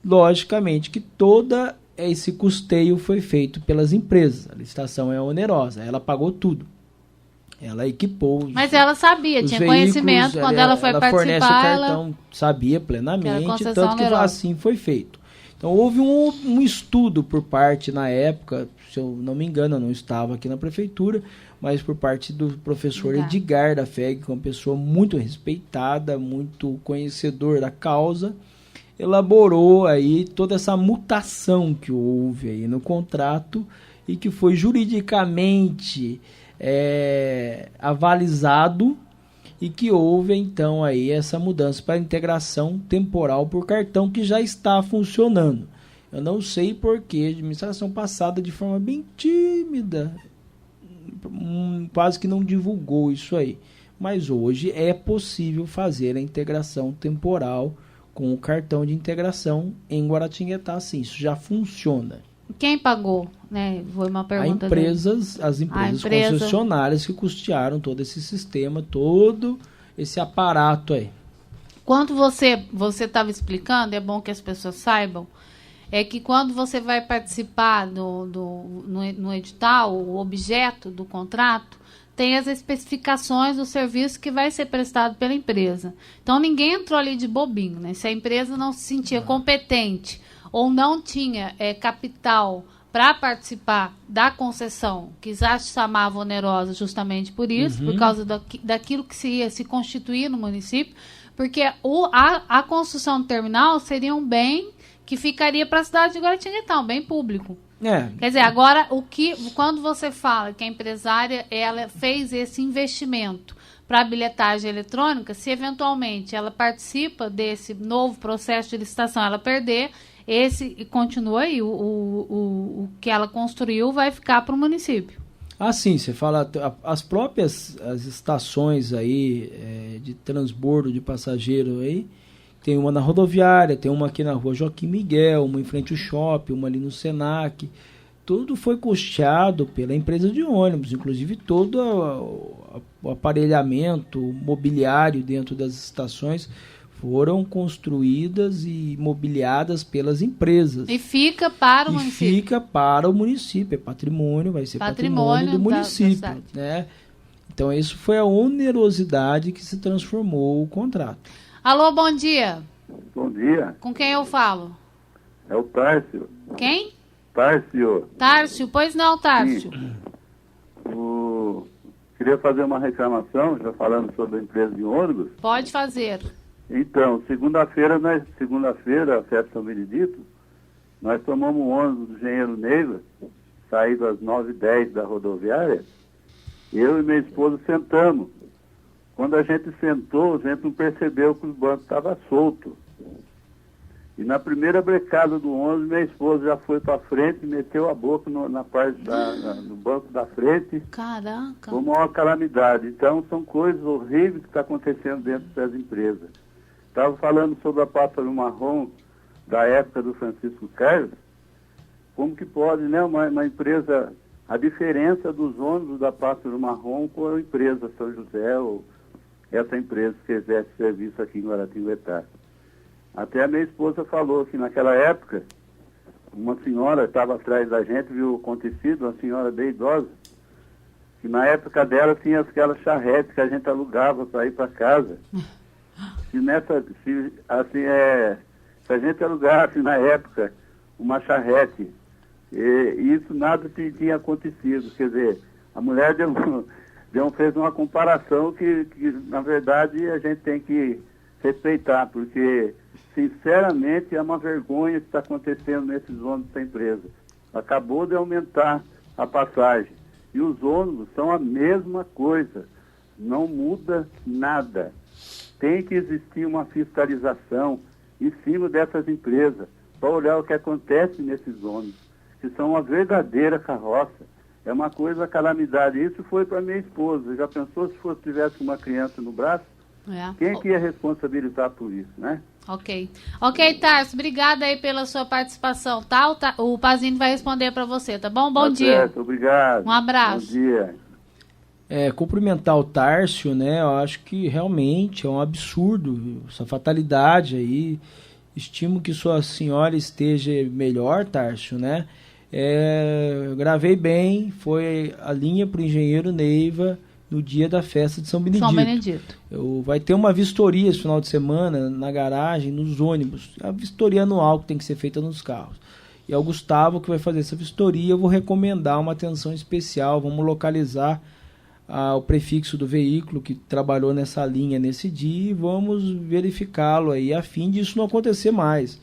logicamente que toda esse custeio foi feito pelas empresas. A licitação é onerosa, ela pagou tudo. Ela equipou. Mas ela sabia, tinha conhecimento, quando ela foi participar. Fornece o cartão, sabia plenamente, tanto que assim foi feito. Então houve um estudo por parte, na época, se eu não me engano, eu não estava aqui na prefeitura, mas por parte do professor Edgar da FEG, que é uma pessoa muito respeitada, muito conhecedor da causa, elaborou aí toda essa mutação que houve aí no contrato e que foi juridicamente avalizado e que houve então aí essa mudança para integração temporal por cartão que já está funcionando. Eu não sei porque a administração passada, de forma bem tímida, quase que não divulgou isso aí. Mas hoje é possível fazer a integração temporal com o cartão de integração em Guaratinguetá, sim, isso já funciona. Quem pagou? Né? Foi uma pergunta. As empresas concessionárias que custearam todo esse sistema, todo esse aparato aí. Quando você estava explicando, é bom que as pessoas saibam, é que quando você vai participar no edital, o objeto do contrato, tem as especificações do serviço que vai ser prestado pela empresa. Então, ninguém entrou ali de bobinho, né? Se a empresa não se sentia competente ou não tinha capital para participar da concessão, que já se chamava onerosa justamente por isso, por causa daquilo que se ia se constituir no município, porque a construção do terminal seria um bem que ficaria para a cidade de Guaratinguetá, um bem público. Quer dizer, agora, quando você fala que a empresária ela fez esse investimento para a bilhetagem eletrônica, se eventualmente ela participa desse novo processo de licitação, ela perder, esse continua aí, o que ela construiu vai ficar para o município. Ah, sim, você fala, as estações aí de transbordo de passageiro aí, tem uma na rodoviária, tem uma aqui na rua Joaquim Miguel, uma em frente ao shopping, uma ali no Senac. Tudo foi custeado pela empresa de ônibus, inclusive todo o aparelhamento, o mobiliário dentro das estações foram construídas e mobiliadas pelas empresas. E fica para o município. Fica para o município, é patrimônio, vai ser patrimônio do município, né? Então isso foi a onerosidade que se transformou o contrato. Alô, bom dia. Bom dia. Com quem eu falo? É o Tárcio. Quem? Tárcio. Tárcio, pois não, Tárcio. Queria fazer uma reclamação, já falando sobre a empresa de ônibus. Pode fazer. Então, segunda-feira, festa São Benedito, nós tomamos um ônibus do Engenheiro Neiva, saído às 9h10 da rodoviária, eu e minha esposa sentamos. Quando a gente sentou, a gente não percebeu que o banco estava solto. E na primeira brecada do ônibus, minha esposa já foi para frente e meteu a boca na parte no banco da frente. Caraca! Foi uma maior calamidade. Então, são coisas horríveis que estão acontecendo dentro das empresas. Estava falando sobre a Pássaro Marrom da época do Francisco Carlos. Como que pode, né, uma empresa... A diferença dos ônibus da Pássaro Marrom com a empresa São José ou essa empresa que exerce serviço aqui em Guaratinguetá. Até a minha esposa falou que naquela época, uma senhora estava atrás da gente, viu o acontecido, uma senhora bem idosa, que na época dela tinha aquelas charretes que a gente alugava para ir para casa. Se a gente alugasse na época uma charrete. E isso nada tinha acontecido. Quer dizer, a mulher fez uma comparação que, na verdade, a gente tem que respeitar, porque, sinceramente, é uma vergonha que está acontecendo nesses ônibus da empresa. Acabou de aumentar a passagem. E os ônibus são a mesma coisa. Não muda nada. Tem que existir uma fiscalização em cima dessas empresas para olhar o que acontece nesses ônibus, que são uma verdadeira carroça. É uma coisa calamidade. Isso foi para minha esposa. Já pensou se tivesse uma criança no braço? Quem que ia responsabilizar por isso, né? Ok, Tarso, obrigada aí pela sua participação, tá? O Pazini vai responder para você, tá bom? Bom dia. Certo, obrigado. Um abraço. Bom dia. Cumprimentar o Tárcio, né? Eu acho que realmente é um absurdo essa fatalidade aí. Estimo que sua senhora esteja melhor, Tárcio, né? Eu gravei bem, foi a linha para o engenheiro Neiva no dia da festa de São Benedito. Vai ter uma vistoria esse final de semana na garagem, nos ônibus. A vistoria anual que tem que ser feita nos carros. E é o Gustavo que vai fazer essa vistoria. Eu vou recomendar uma atenção especial. Vamos localizar o prefixo do veículo que trabalhou nessa linha nesse dia e vamos verificá-lo aí, a fim disso não acontecer mais.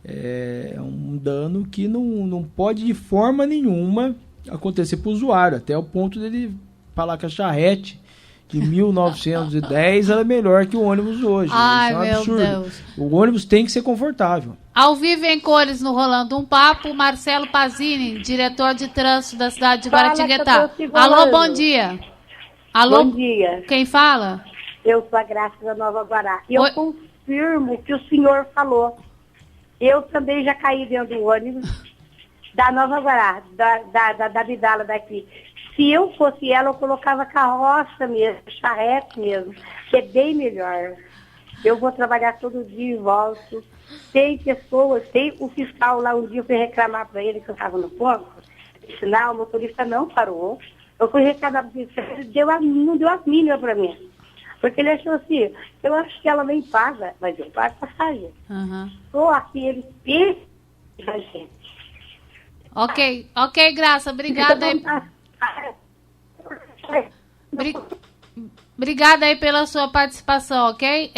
É um dano que não pode de forma nenhuma acontecer para o usuário, até o ponto dele falar que a charrete de 1910 era melhor que o ônibus hoje. Ai, isso é um meu absurdo. Deus. O ônibus tem que ser confortável. Ao vivo em cores no Rolando um Papo, Marcelo Pazini, diretor de trânsito da cidade de Guaratinguetá. Alô, bom dia. Alô? Bom dia. Quem fala? Eu sou a Graça da Nova Guará. E eu confirmo o que o senhor falou. Eu também já caí dentro do ônibus da Nova Guará, da Vidala daqui. Se eu fosse ela, eu colocava carroça mesmo, charrete mesmo, que é bem melhor. Eu vou trabalhar todo dia e volto. Tem pessoas, tem o fiscal lá, um dia eu fui reclamar para ele que eu estava no ponto, sinal, o motorista não parou. Eu fui reclamar para ele, não deu a mínima para mim. Porque ele achou assim, eu acho que ela nem paga, mas eu pago passagem. Só aquele peso da gente. Ok, Graça, obrigada aí. Obrigada aí pela sua participação, ok?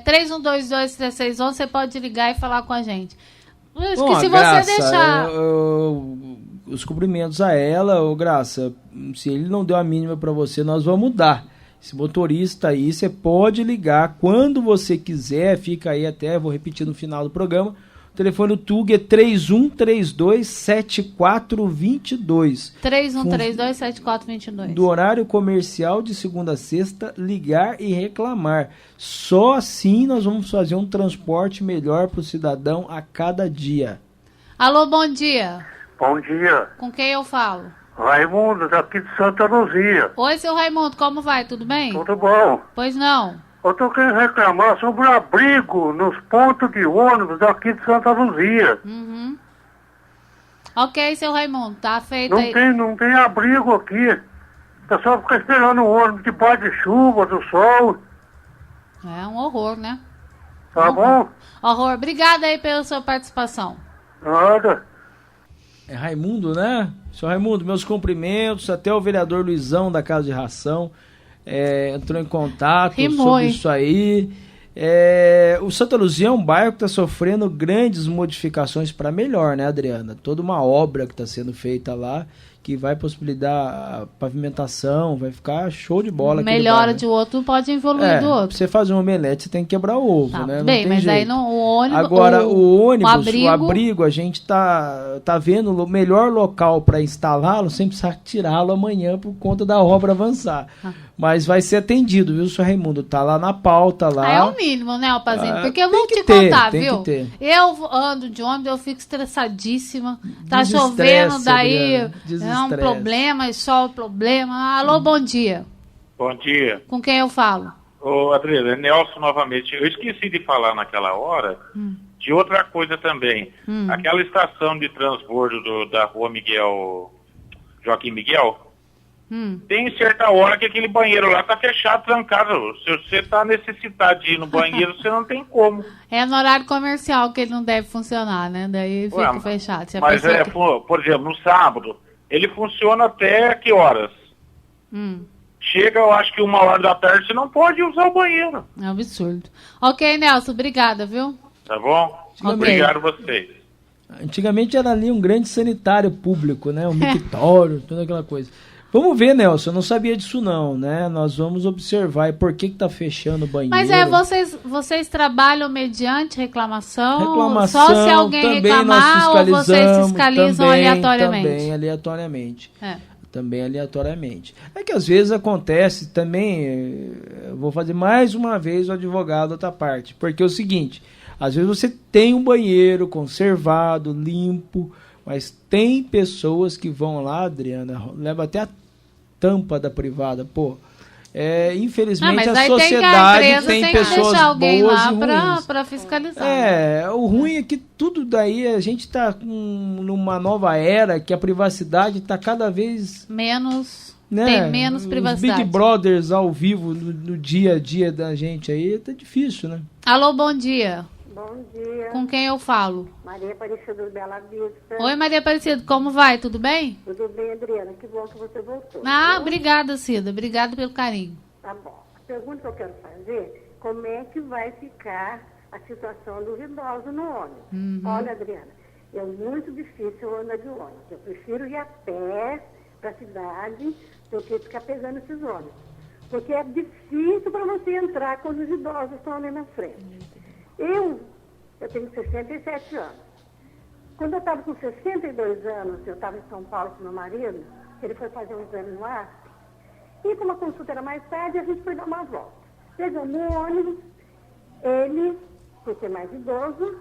31223611, você pode ligar e falar com a gente. Acho que se Graça, você deixar... os cumprimentos a ela, Graça, se ele não deu a mínima para você, nós vamos dar. Esse motorista aí, você pode ligar quando você quiser, fica aí até, vou repetir no final do programa, o telefone do TUG é 3132-7422. 3132-7422. Do horário comercial de segunda a sexta, ligar e reclamar. Só assim nós vamos fazer um transporte melhor para o cidadão a cada dia. Alô, bom dia. Bom dia. Com quem eu falo? Raimundo, daqui de Santa Luzia. Oi, seu Raimundo, como vai? Tudo bem? Tudo bom. Pois não. Eu tô querendo reclamar sobre o abrigo nos pontos de ônibus daqui de Santa Luzia. Ok, seu Raimundo, tá feito aí. Não tem abrigo aqui. O pessoal fica esperando o ônibus debaixo de chuva, do sol. É um horror, né? Tá bom? Horror. Obrigada aí pela sua participação. Nada. É Raimundo, né? Seu Raimundo, meus cumprimentos, até o vereador Luizão da Casa de Ração entrou em contato sobre isso aí. O Santa Luzia é um bairro que está sofrendo grandes modificações para melhor, né, Adriana? Toda uma obra que está sendo feita lá, que vai possibilitar a pavimentação, vai ficar show de bola. Melhora de outro, pode evoluir do outro. Pra você fazer um omelete, você tem que quebrar o ovo, né? Bem, não tem mas jeito. Aí não, o ônibus... Agora, o abrigo, a gente tá vendo o melhor local para instalá-lo, sem precisar tirá-lo amanhã por conta da obra avançar. Mas vai ser atendido, viu, seu Raimundo? Tá lá na pauta, lá. É o mínimo, né, Alpazino? Porque eu vou te contar, viu? Eu ando de ônibus, eu fico estressadíssima. Tá chovendo, daí é um problema, só o problema. Alô, bom dia. Bom dia. Com quem eu falo? Ô, Adriana, é Nelson novamente. Eu esqueci de falar naquela hora de outra coisa também. Aquela estação de transbordo da rua Joaquim Miguel, Tem certa hora que aquele banheiro lá tá fechado, trancado. Se você tá necessitado de ir no banheiro, você não tem como. É no horário comercial que ele não deve funcionar, né? Daí fica fechado. Se a mas por exemplo, no sábado, ele funciona até que horas? Chega, eu acho que 1h da tarde, você não pode usar o banheiro. É um absurdo. Ok, Nelson, obrigada, viu? Tá bom? Obrigado a vocês. Antigamente era ali um grande sanitário público, né? Um mictório, toda aquela coisa. Vamos ver, Nelson, eu não sabia disso não, né? Nós vamos observar. E por que tá fechando o banheiro? Mas vocês trabalham mediante reclamação? Só se alguém reclamar ou vocês fiscalizam aleatoriamente? Também aleatoriamente. É que às vezes acontece também, eu vou fazer mais uma vez o advogado da outra parte, porque é o seguinte, às vezes você tem um banheiro conservado, limpo, mas tem pessoas que vão lá, Adriana, leva até a tampa da privada, infelizmente a sociedade tem pessoas boas e ruins. Para fiscalizar. O ruim é que tudo daí a gente está numa nova era que a privacidade está cada vez menos, tem menos privacidade. Os Big Brothers ao vivo no dia a dia da gente aí tá difícil, né? Alô, bom dia. Bom dia. Com quem eu falo? Maria Aparecida do Bela Vista. Oi, Maria Aparecida, como vai? Tudo bem? Tudo bem, Adriana. Que bom que você voltou. Obrigada, Cida. Obrigada pelo carinho. Tá bom. A pergunta que eu quero fazer, como é que vai ficar a situação dos idosos no ônibus? Olha, Adriana, é muito difícil andar de ônibus. Eu prefiro ir a pé para a cidade do que ficar pegando esses ônibus. Porque é difícil para você entrar quando os idosos estão ali na frente. Eu tenho 67 anos. Quando eu estava com 62 anos, eu estava em São Paulo com meu marido, ele foi fazer um exame no ASP, e como a consulta era mais tarde, a gente foi dar uma volta. Pegamos no ônibus, ele, por ser mais idoso,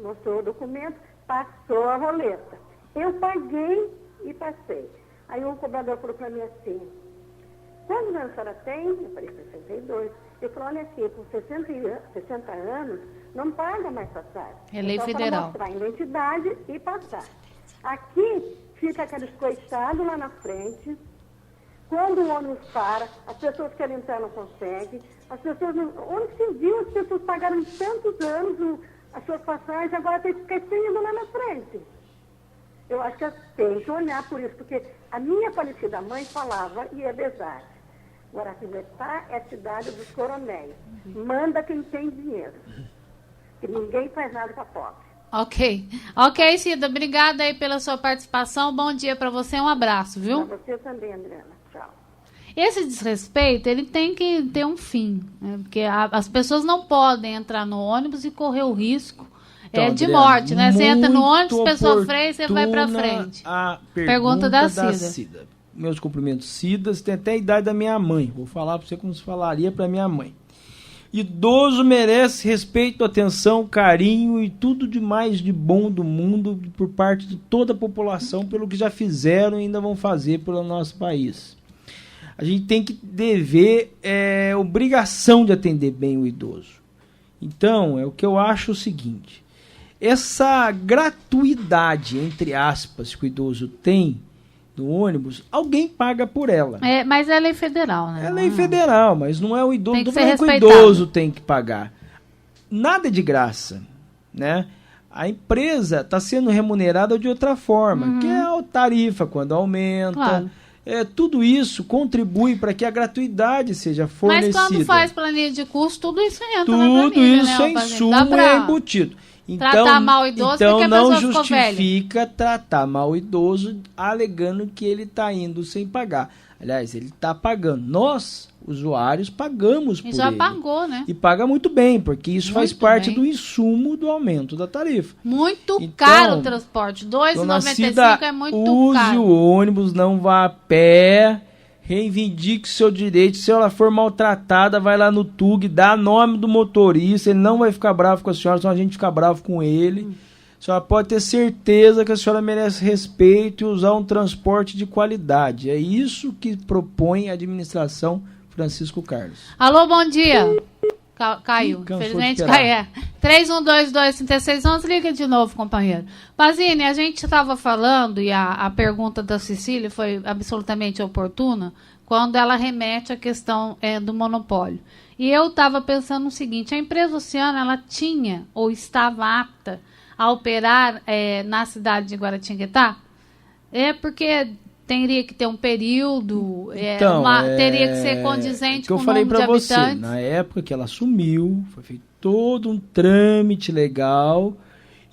mostrou o documento, passou a roleta. Eu paguei e passei. Aí o cobrador falou para mim assim, quantos anos a senhora tem? Eu falei, 62. Ele falou, olha aqui, com 60 anos, não paga mais passagem. É lei federal. Mostrar a identidade e passar. Aqui fica aqueles coitados lá na frente. Quando o ônibus para, as pessoas querem entrar, não conseguem. As pessoas onde se viu, as pessoas pagaram tantos anos as suas passagens, agora tem que ficar esperando lá na frente. Eu acho que tem que olhar por isso, porque a minha falecida mãe falava, e é verdade, Guaratinguetá é a cidade dos coronéis. Manda quem tem dinheiro. Que ninguém faz nada para pobre. Ok, Cida, obrigada aí pela sua participação. Bom dia para você, um abraço, viu? Para você também, Adriana. Tchau. Esse desrespeito, ele tem que ter um fim, né? Porque as pessoas não podem entrar no ônibus e correr o risco de morte, né? Você entra no ônibus, a pessoa freia e você vai para frente. A pergunta da Cida. Meus cumprimentos, Cida, você tem até a idade da minha mãe. Vou falar para você como se falaria para minha mãe. Idoso merece respeito, atenção, carinho e tudo de mais de bom do mundo por parte de toda a população pelo que já fizeram e ainda vão fazer pelo nosso país. A gente tem que dever obrigação de atender bem o idoso. Então, o que eu acho o seguinte, essa gratuidade, entre aspas, que o idoso tem no ônibus, alguém paga por ela. Mas é lei federal, né? É lei federal, mas não é o idoso. Não é que o idoso tem que pagar. Nada é de graça, né? A empresa está sendo remunerada de outra forma, que é a tarifa quando aumenta. Claro. Tudo isso contribui para que a gratuidade seja fornecida. Mas quando faz planilha de custo, tudo isso entra tudo na planilha, isso né, em sumo é embutido. Tratar mal o idoso porque a não pessoa justifica tratar mal o idoso alegando que ele está indo sem pagar. Aliás, ele está pagando. Nós, usuários, pagamos por ele. E já pagou, né? E paga muito bem, porque isso faz parte do insumo do aumento da tarifa. Muito caro o transporte. R$ 2,95 é muito caro. Use o ônibus, não vá a pé. Reivindique seu direito. Se ela for maltratada, vai lá no TUG, dá nome do motorista, ele não vai ficar bravo com a senhora, só a gente fica bravo com ele. A senhora pode ter certeza que a senhora merece respeito e usar um transporte de qualidade. É isso que propõe a administração Francisco Carlos. Alô, bom dia. Caiu. Infelizmente caiu. 3122-3611, liga de novo, companheiro. Pazini, a gente estava falando, e a pergunta da Cecília foi absolutamente oportuna, quando ela remete à questão do monopólio. E eu estava pensando o seguinte, a empresa Oceano, ela tinha ou estava apta a operar na cidade de Guaratinguetá? Porque teria que ter um período, teria que ser condizente com o número de habitantes. Você, na época que ela assumiu, foi feito todo um trâmite legal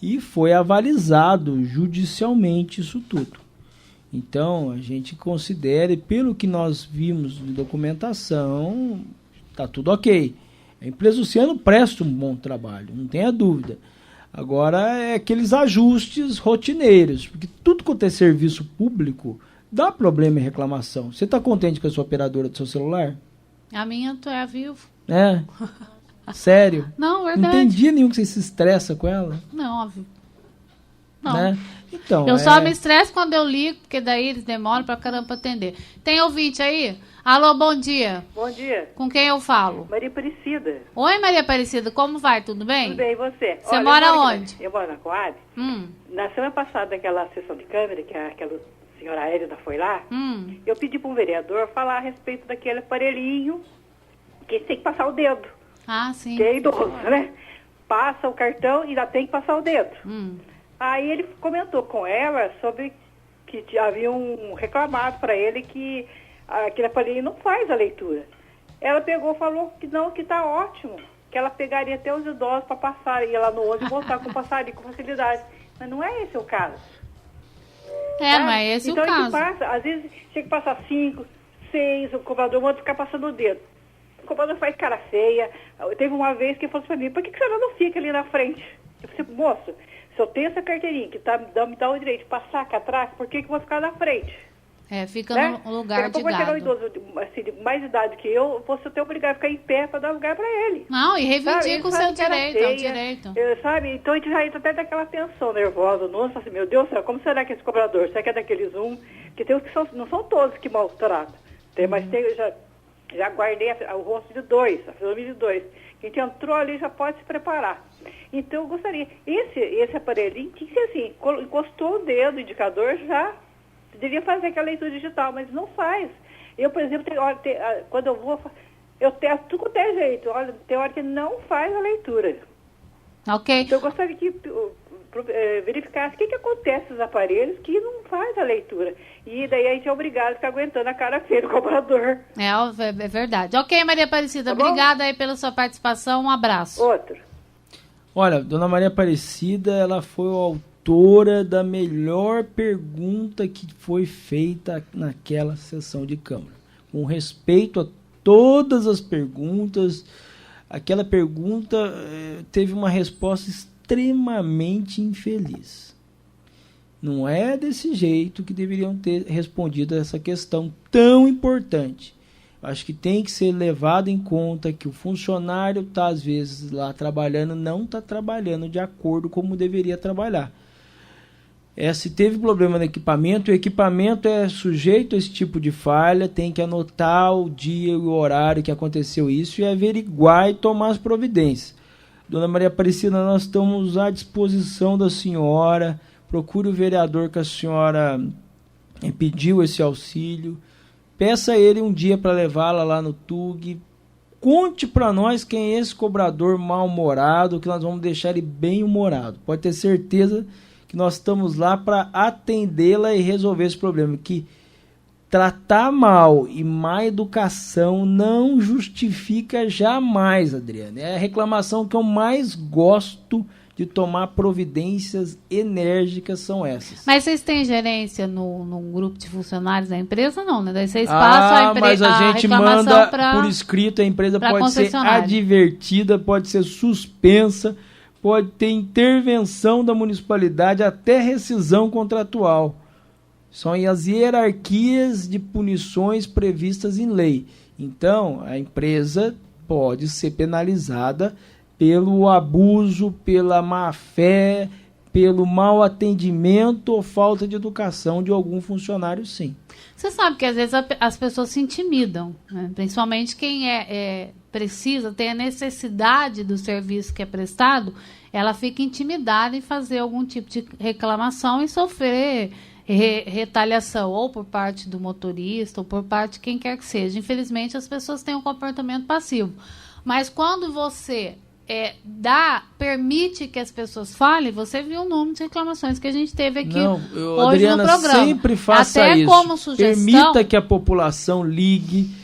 e foi avalizado judicialmente isso tudo. Então, a gente considera, e pelo que nós vimos de documentação, está tudo ok. A empresa Oceano presta um bom trabalho, não tenha dúvida. Agora, é aqueles ajustes rotineiros, porque tudo quanto é serviço público dá problema em reclamação. Você está contente com a sua operadora do seu celular? A minha é a Vivo. É? Sério? Não, verdade. Não tem dia nenhum que você se estressa com ela? Não, óbvio. Não. Né? Então, eu só me estresso quando eu ligo, porque daí eles demoram pra caramba pra atender. Tem ouvinte aí? Alô, bom dia. Bom dia. Com quem eu falo? Maria Aparecida. Oi, Maria Aparecida, como vai? Tudo bem? Tudo bem, e você? Você mora onde? Eu moro na Coab. Na semana passada, naquela sessão de câmera, que aquela senhora Aérida foi lá, eu pedi para um vereador falar a respeito daquele aparelhinho que tem que passar o dedo. Ah, sim. Que é idoso, né? Passa o cartão e ainda tem que passar o dedo. Aí ele comentou com ela sobre que haviam reclamado para ele que aquele aparelho não faz a leitura. Ela pegou e falou que não, que tá ótimo, que ela pegaria até os idosos para passar, ia lá no ônibus e voltar com passaria com facilidade. Mas não é esse o caso. Não é esse então, o caso. Passa, às vezes chega que passar 5, 6, o cobrador manda ficar passando o dedo. O cobrador faz cara feia. Teve uma vez que ele falou assim pra mim, por que a senhora não fica ali na frente? Eu falei, moço, se eu tenho essa carteirinha que me dá o direito de passar aqui atrás, por que eu vou ficar na frente? Fica né? no lugar de gado. Vai chegar um idoso assim, de mais idade que eu vou ser obrigado a ficar em pé para dar lugar para ele. Não, e reivindica o seu direito, é o direito. Sabe? Então a gente já entra até daquela tensão nervosa. Nossa, assim, meu Deus do céu, como será que esse cobrador? Será que é daqueles que tem os que não são todos que maltratam. Mas eu já guardei o rosto de 2, a fisionomia de 2. Quem entrou ali já pode se preparar. Então eu gostaria, esse aparelhinho tinha que ser assim, encostou o dedo, o indicador, já devia fazer aquela leitura digital, mas não faz. Eu, por exemplo, quando eu vou, eu testo tudo quanto é jeito. Olha, tem hora que não faz a leitura. Ok. Então eu gostaria que verificasse o que acontece nos aparelhos que não faz a leitura. E daí a gente é obrigado a ficar aguentando a cara feia do cobrador. É verdade. Ok, Maria Aparecida, obrigada aí pela sua participação. Um abraço. Outro. Olha, Dona Maria Aparecida, ela foi o autora da melhor pergunta que foi feita naquela sessão de Câmara. Com respeito a todas as perguntas, aquela pergunta teve uma resposta extremamente infeliz. Não é desse jeito que deveriam ter respondido a essa questão tão importante. Acho que tem que ser levado em conta que o funcionário está, às vezes, lá trabalhando, não está trabalhando de acordo como deveria trabalhar. Se teve problema no equipamento, o equipamento é sujeito a esse tipo de falha, tem que anotar o dia e o horário que aconteceu isso e averiguar e tomar as providências. Dona Maria Aparecida, nós estamos à disposição da senhora, procure o vereador que a senhora pediu esse auxílio, peça a ele um dia para levá-la lá no TUG, conte para nós quem é esse cobrador mal-humorado, que nós vamos deixar ele bem humorado. Pode ter certeza que nós estamos lá para atendê-la e resolver esse problema, que tratar mal e má educação não justifica jamais, Adriana. É a reclamação que eu mais gosto de tomar providências enérgicas são essas. Mas vocês têm gerência num grupo de funcionários da empresa? Não, né? Daí vocês passam mas a gente manda por escrito, a empresa pode ser advertida, pode ser suspensa, pode ter intervenção da municipalidade, até rescisão contratual. São as hierarquias de punições previstas em lei. Então, a empresa pode ser penalizada pelo abuso, pela má-fé, pelo mau atendimento ou falta de educação de algum funcionário, sim. Você sabe que às vezes as pessoas se intimidam, né? Principalmente quem precisa, tem a necessidade do serviço que é prestado, ela fica intimidada em fazer algum tipo de reclamação e sofrer retaliação, ou por parte do motorista, ou por parte de quem quer que seja. Infelizmente, as pessoas têm um comportamento passivo. Mas quando você permite que as pessoas falem, você viu o número de reclamações que a gente teve aqui hoje Adriana, no programa. Sempre faça até isso. Como sugestão, permita que a população ligue.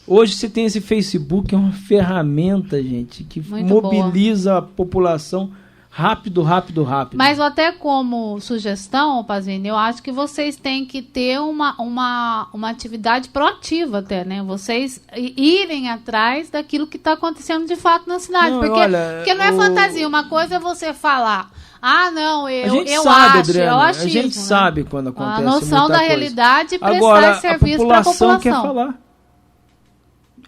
Hoje você tem esse Facebook, é uma ferramenta, gente, que mobiliza a população rápido. Mas até como sugestão, Pazini, eu acho que vocês têm que ter uma atividade proativa até, né? Vocês irem atrás daquilo que está acontecendo de fato na cidade. Porque não é fantasia. Uma coisa é você falar, eu acho. A gente sabe quando acontece a noção muita da coisa. realidade e prestar Agora, serviço para a população. Quer falar.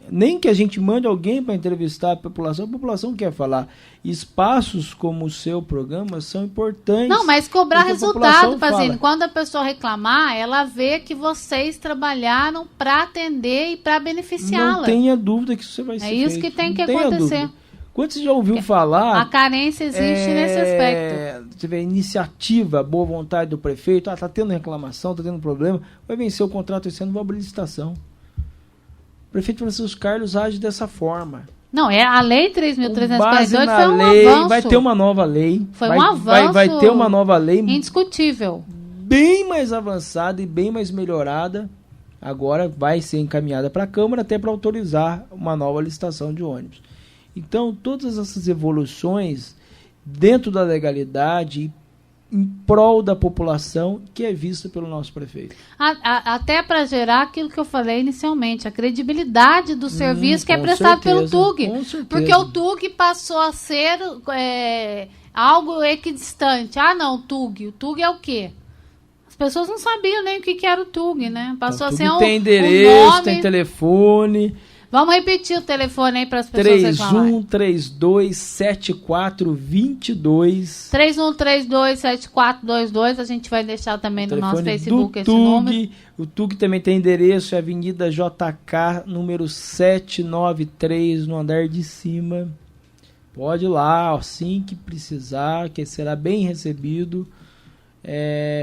Nem que a gente mande alguém para entrevistar a população quer falar. Espaços como o seu programa são importantes. Não, mas cobrar resultado, Pazini. Quando a pessoa reclamar, ela vê que vocês trabalharam para atender e para beneficiá-la. Não tenha dúvida que isso vai ser feito. É isso que tem que acontecer. Quando você já ouviu falar... A carência existe nesse aspecto. Você vê a iniciativa, a boa vontade do prefeito. Está tendo reclamação, está tendo problema. Vai vencer o contrato esse ano, vai abrir licitação. O prefeito Francisco Carlos age dessa forma. Não, a lei 3.342 foi um avanço. Vai ter uma nova lei. Foi um avanço. Vai ter uma nova lei. Indiscutível. Bem mais avançada e bem mais melhorada. Agora vai ser encaminhada para a Câmara até para autorizar uma nova licitação de ônibus. Então, todas essas evoluções dentro da legalidade em prol da população que é vista pelo nosso prefeito. Até para gerar aquilo que eu falei inicialmente, a credibilidade do serviço que é prestado pelo TUG. Porque o TUG passou a ser algo equidistante. O TUG é o quê? As pessoas não sabiam nem o que era o TUG, né? Passou a ser tem endereço, nome... tem telefone... Vamos repetir o telefone aí para as pessoas reclamarem. 31327422. 31327422. A gente vai deixar também no nosso Facebook esse número. O TUG também tem endereço, é Avenida JK, número 793, no andar de cima. Pode ir lá, assim que precisar, que será bem recebido.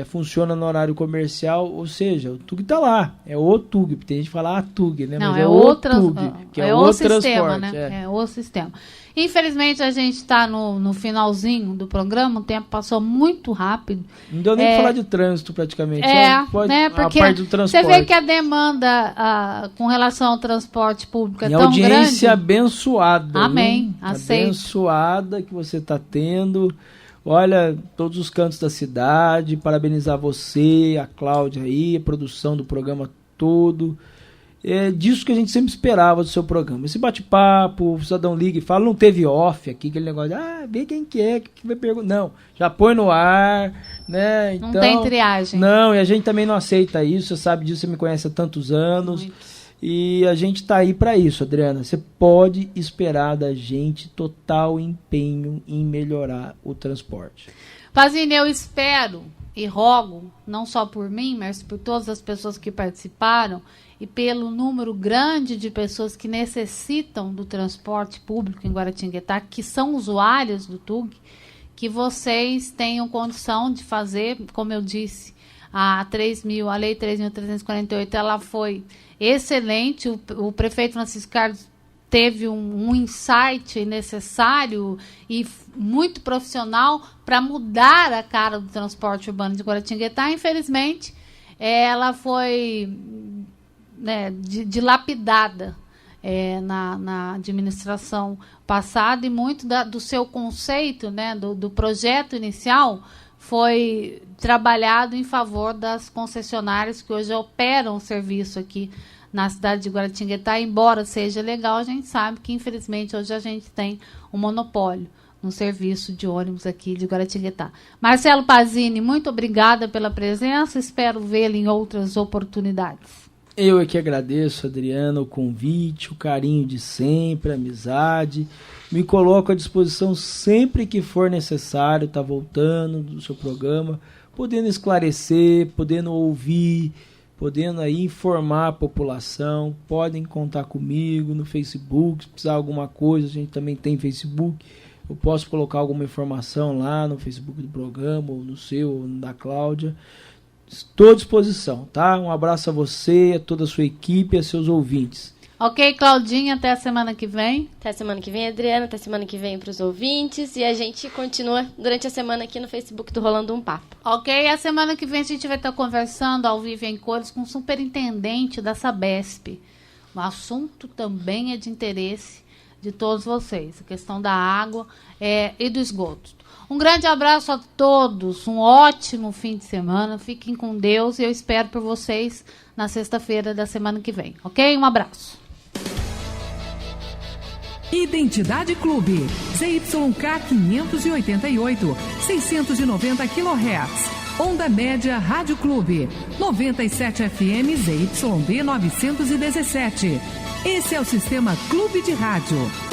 Funciona no horário comercial, ou seja, o TUG está lá, é o TUG, tem gente que fala TUG, né? Não, mas o TUG, que é o sistema, né? É o sistema. Infelizmente a gente está no finalzinho do programa, o tempo passou muito rápido. Não deu nem para falar de trânsito praticamente. Porque a parte do transporte. Você vê que a demanda com relação ao transporte público é tão grande. Audiência abençoada. Amém, aceito. Abençoada que você está tendo. Olha, todos os cantos da cidade, parabenizar você, a Cláudia aí, a produção do programa todo. É disso que a gente sempre esperava do seu programa. Esse bate-papo, o cidadão liga e fala, não teve off aqui, aquele negócio, vê quem que é, que vai perguntar. Não, já põe no ar, né? Então, não tem triagem. Não, e a gente também não aceita isso, você sabe disso, você me conhece há tantos anos. Muito. E a gente está aí para isso, Adriana. Você pode esperar da gente total empenho em melhorar o transporte. Pazini, eu espero e rogo, não só por mim, mas por todas as pessoas que participaram e pelo número grande de pessoas que necessitam do transporte público em Guaratinguetá, que são usuários do TUG, que vocês tenham condição de fazer, como eu disse, a Lei 3.348, ela foi excelente. O prefeito Francisco Carlos teve um insight necessário e muito profissional para mudar a cara do transporte urbano de Guaratinguetá. Infelizmente, ela foi dilapidada na administração passada, e muito do seu conceito, do projeto inicial, foi trabalhado em favor das concessionárias que hoje operam o serviço aqui na cidade de Guaratinguetá. Embora seja legal, a gente sabe que, infelizmente, hoje a gente tem um monopólio no serviço de ônibus aqui de Guaratinguetá. Marcelo Pazini, muito obrigada pela presença, espero vê-lo em outras oportunidades. Eu é que agradeço, Adriana, o convite, o carinho de sempre, a amizade. Me coloco à disposição sempre que for necessário, voltando do seu programa, podendo esclarecer, podendo ouvir, podendo aí informar a população. Podem contar comigo no Facebook, se precisar de alguma coisa, a gente também tem Facebook. Eu posso colocar alguma informação lá no Facebook do programa, ou no seu, ou no da Cláudia. Estou à disposição, tá? Um abraço a você, a toda a sua equipe e a seus ouvintes. Ok, Claudinha, até a semana que vem. Até a semana que vem, Adriana, até a semana que vem para os ouvintes. E a gente continua durante a semana aqui no Facebook do Rolando um Papo. Ok, a semana que vem a gente vai estar conversando ao vivo em cores com o superintendente da Sabesp. O assunto também é de interesse de todos vocês, a questão da água e do esgoto. Um grande abraço a todos, um ótimo fim de semana, fiquem com Deus e eu espero por vocês na sexta-feira da semana que vem, ok? Um abraço. Identidade Clube, ZYK 588, 690 kHz. Onda Média Rádio Clube, 97 FM ZYB 917. Esse é o Sistema Clube de Rádio.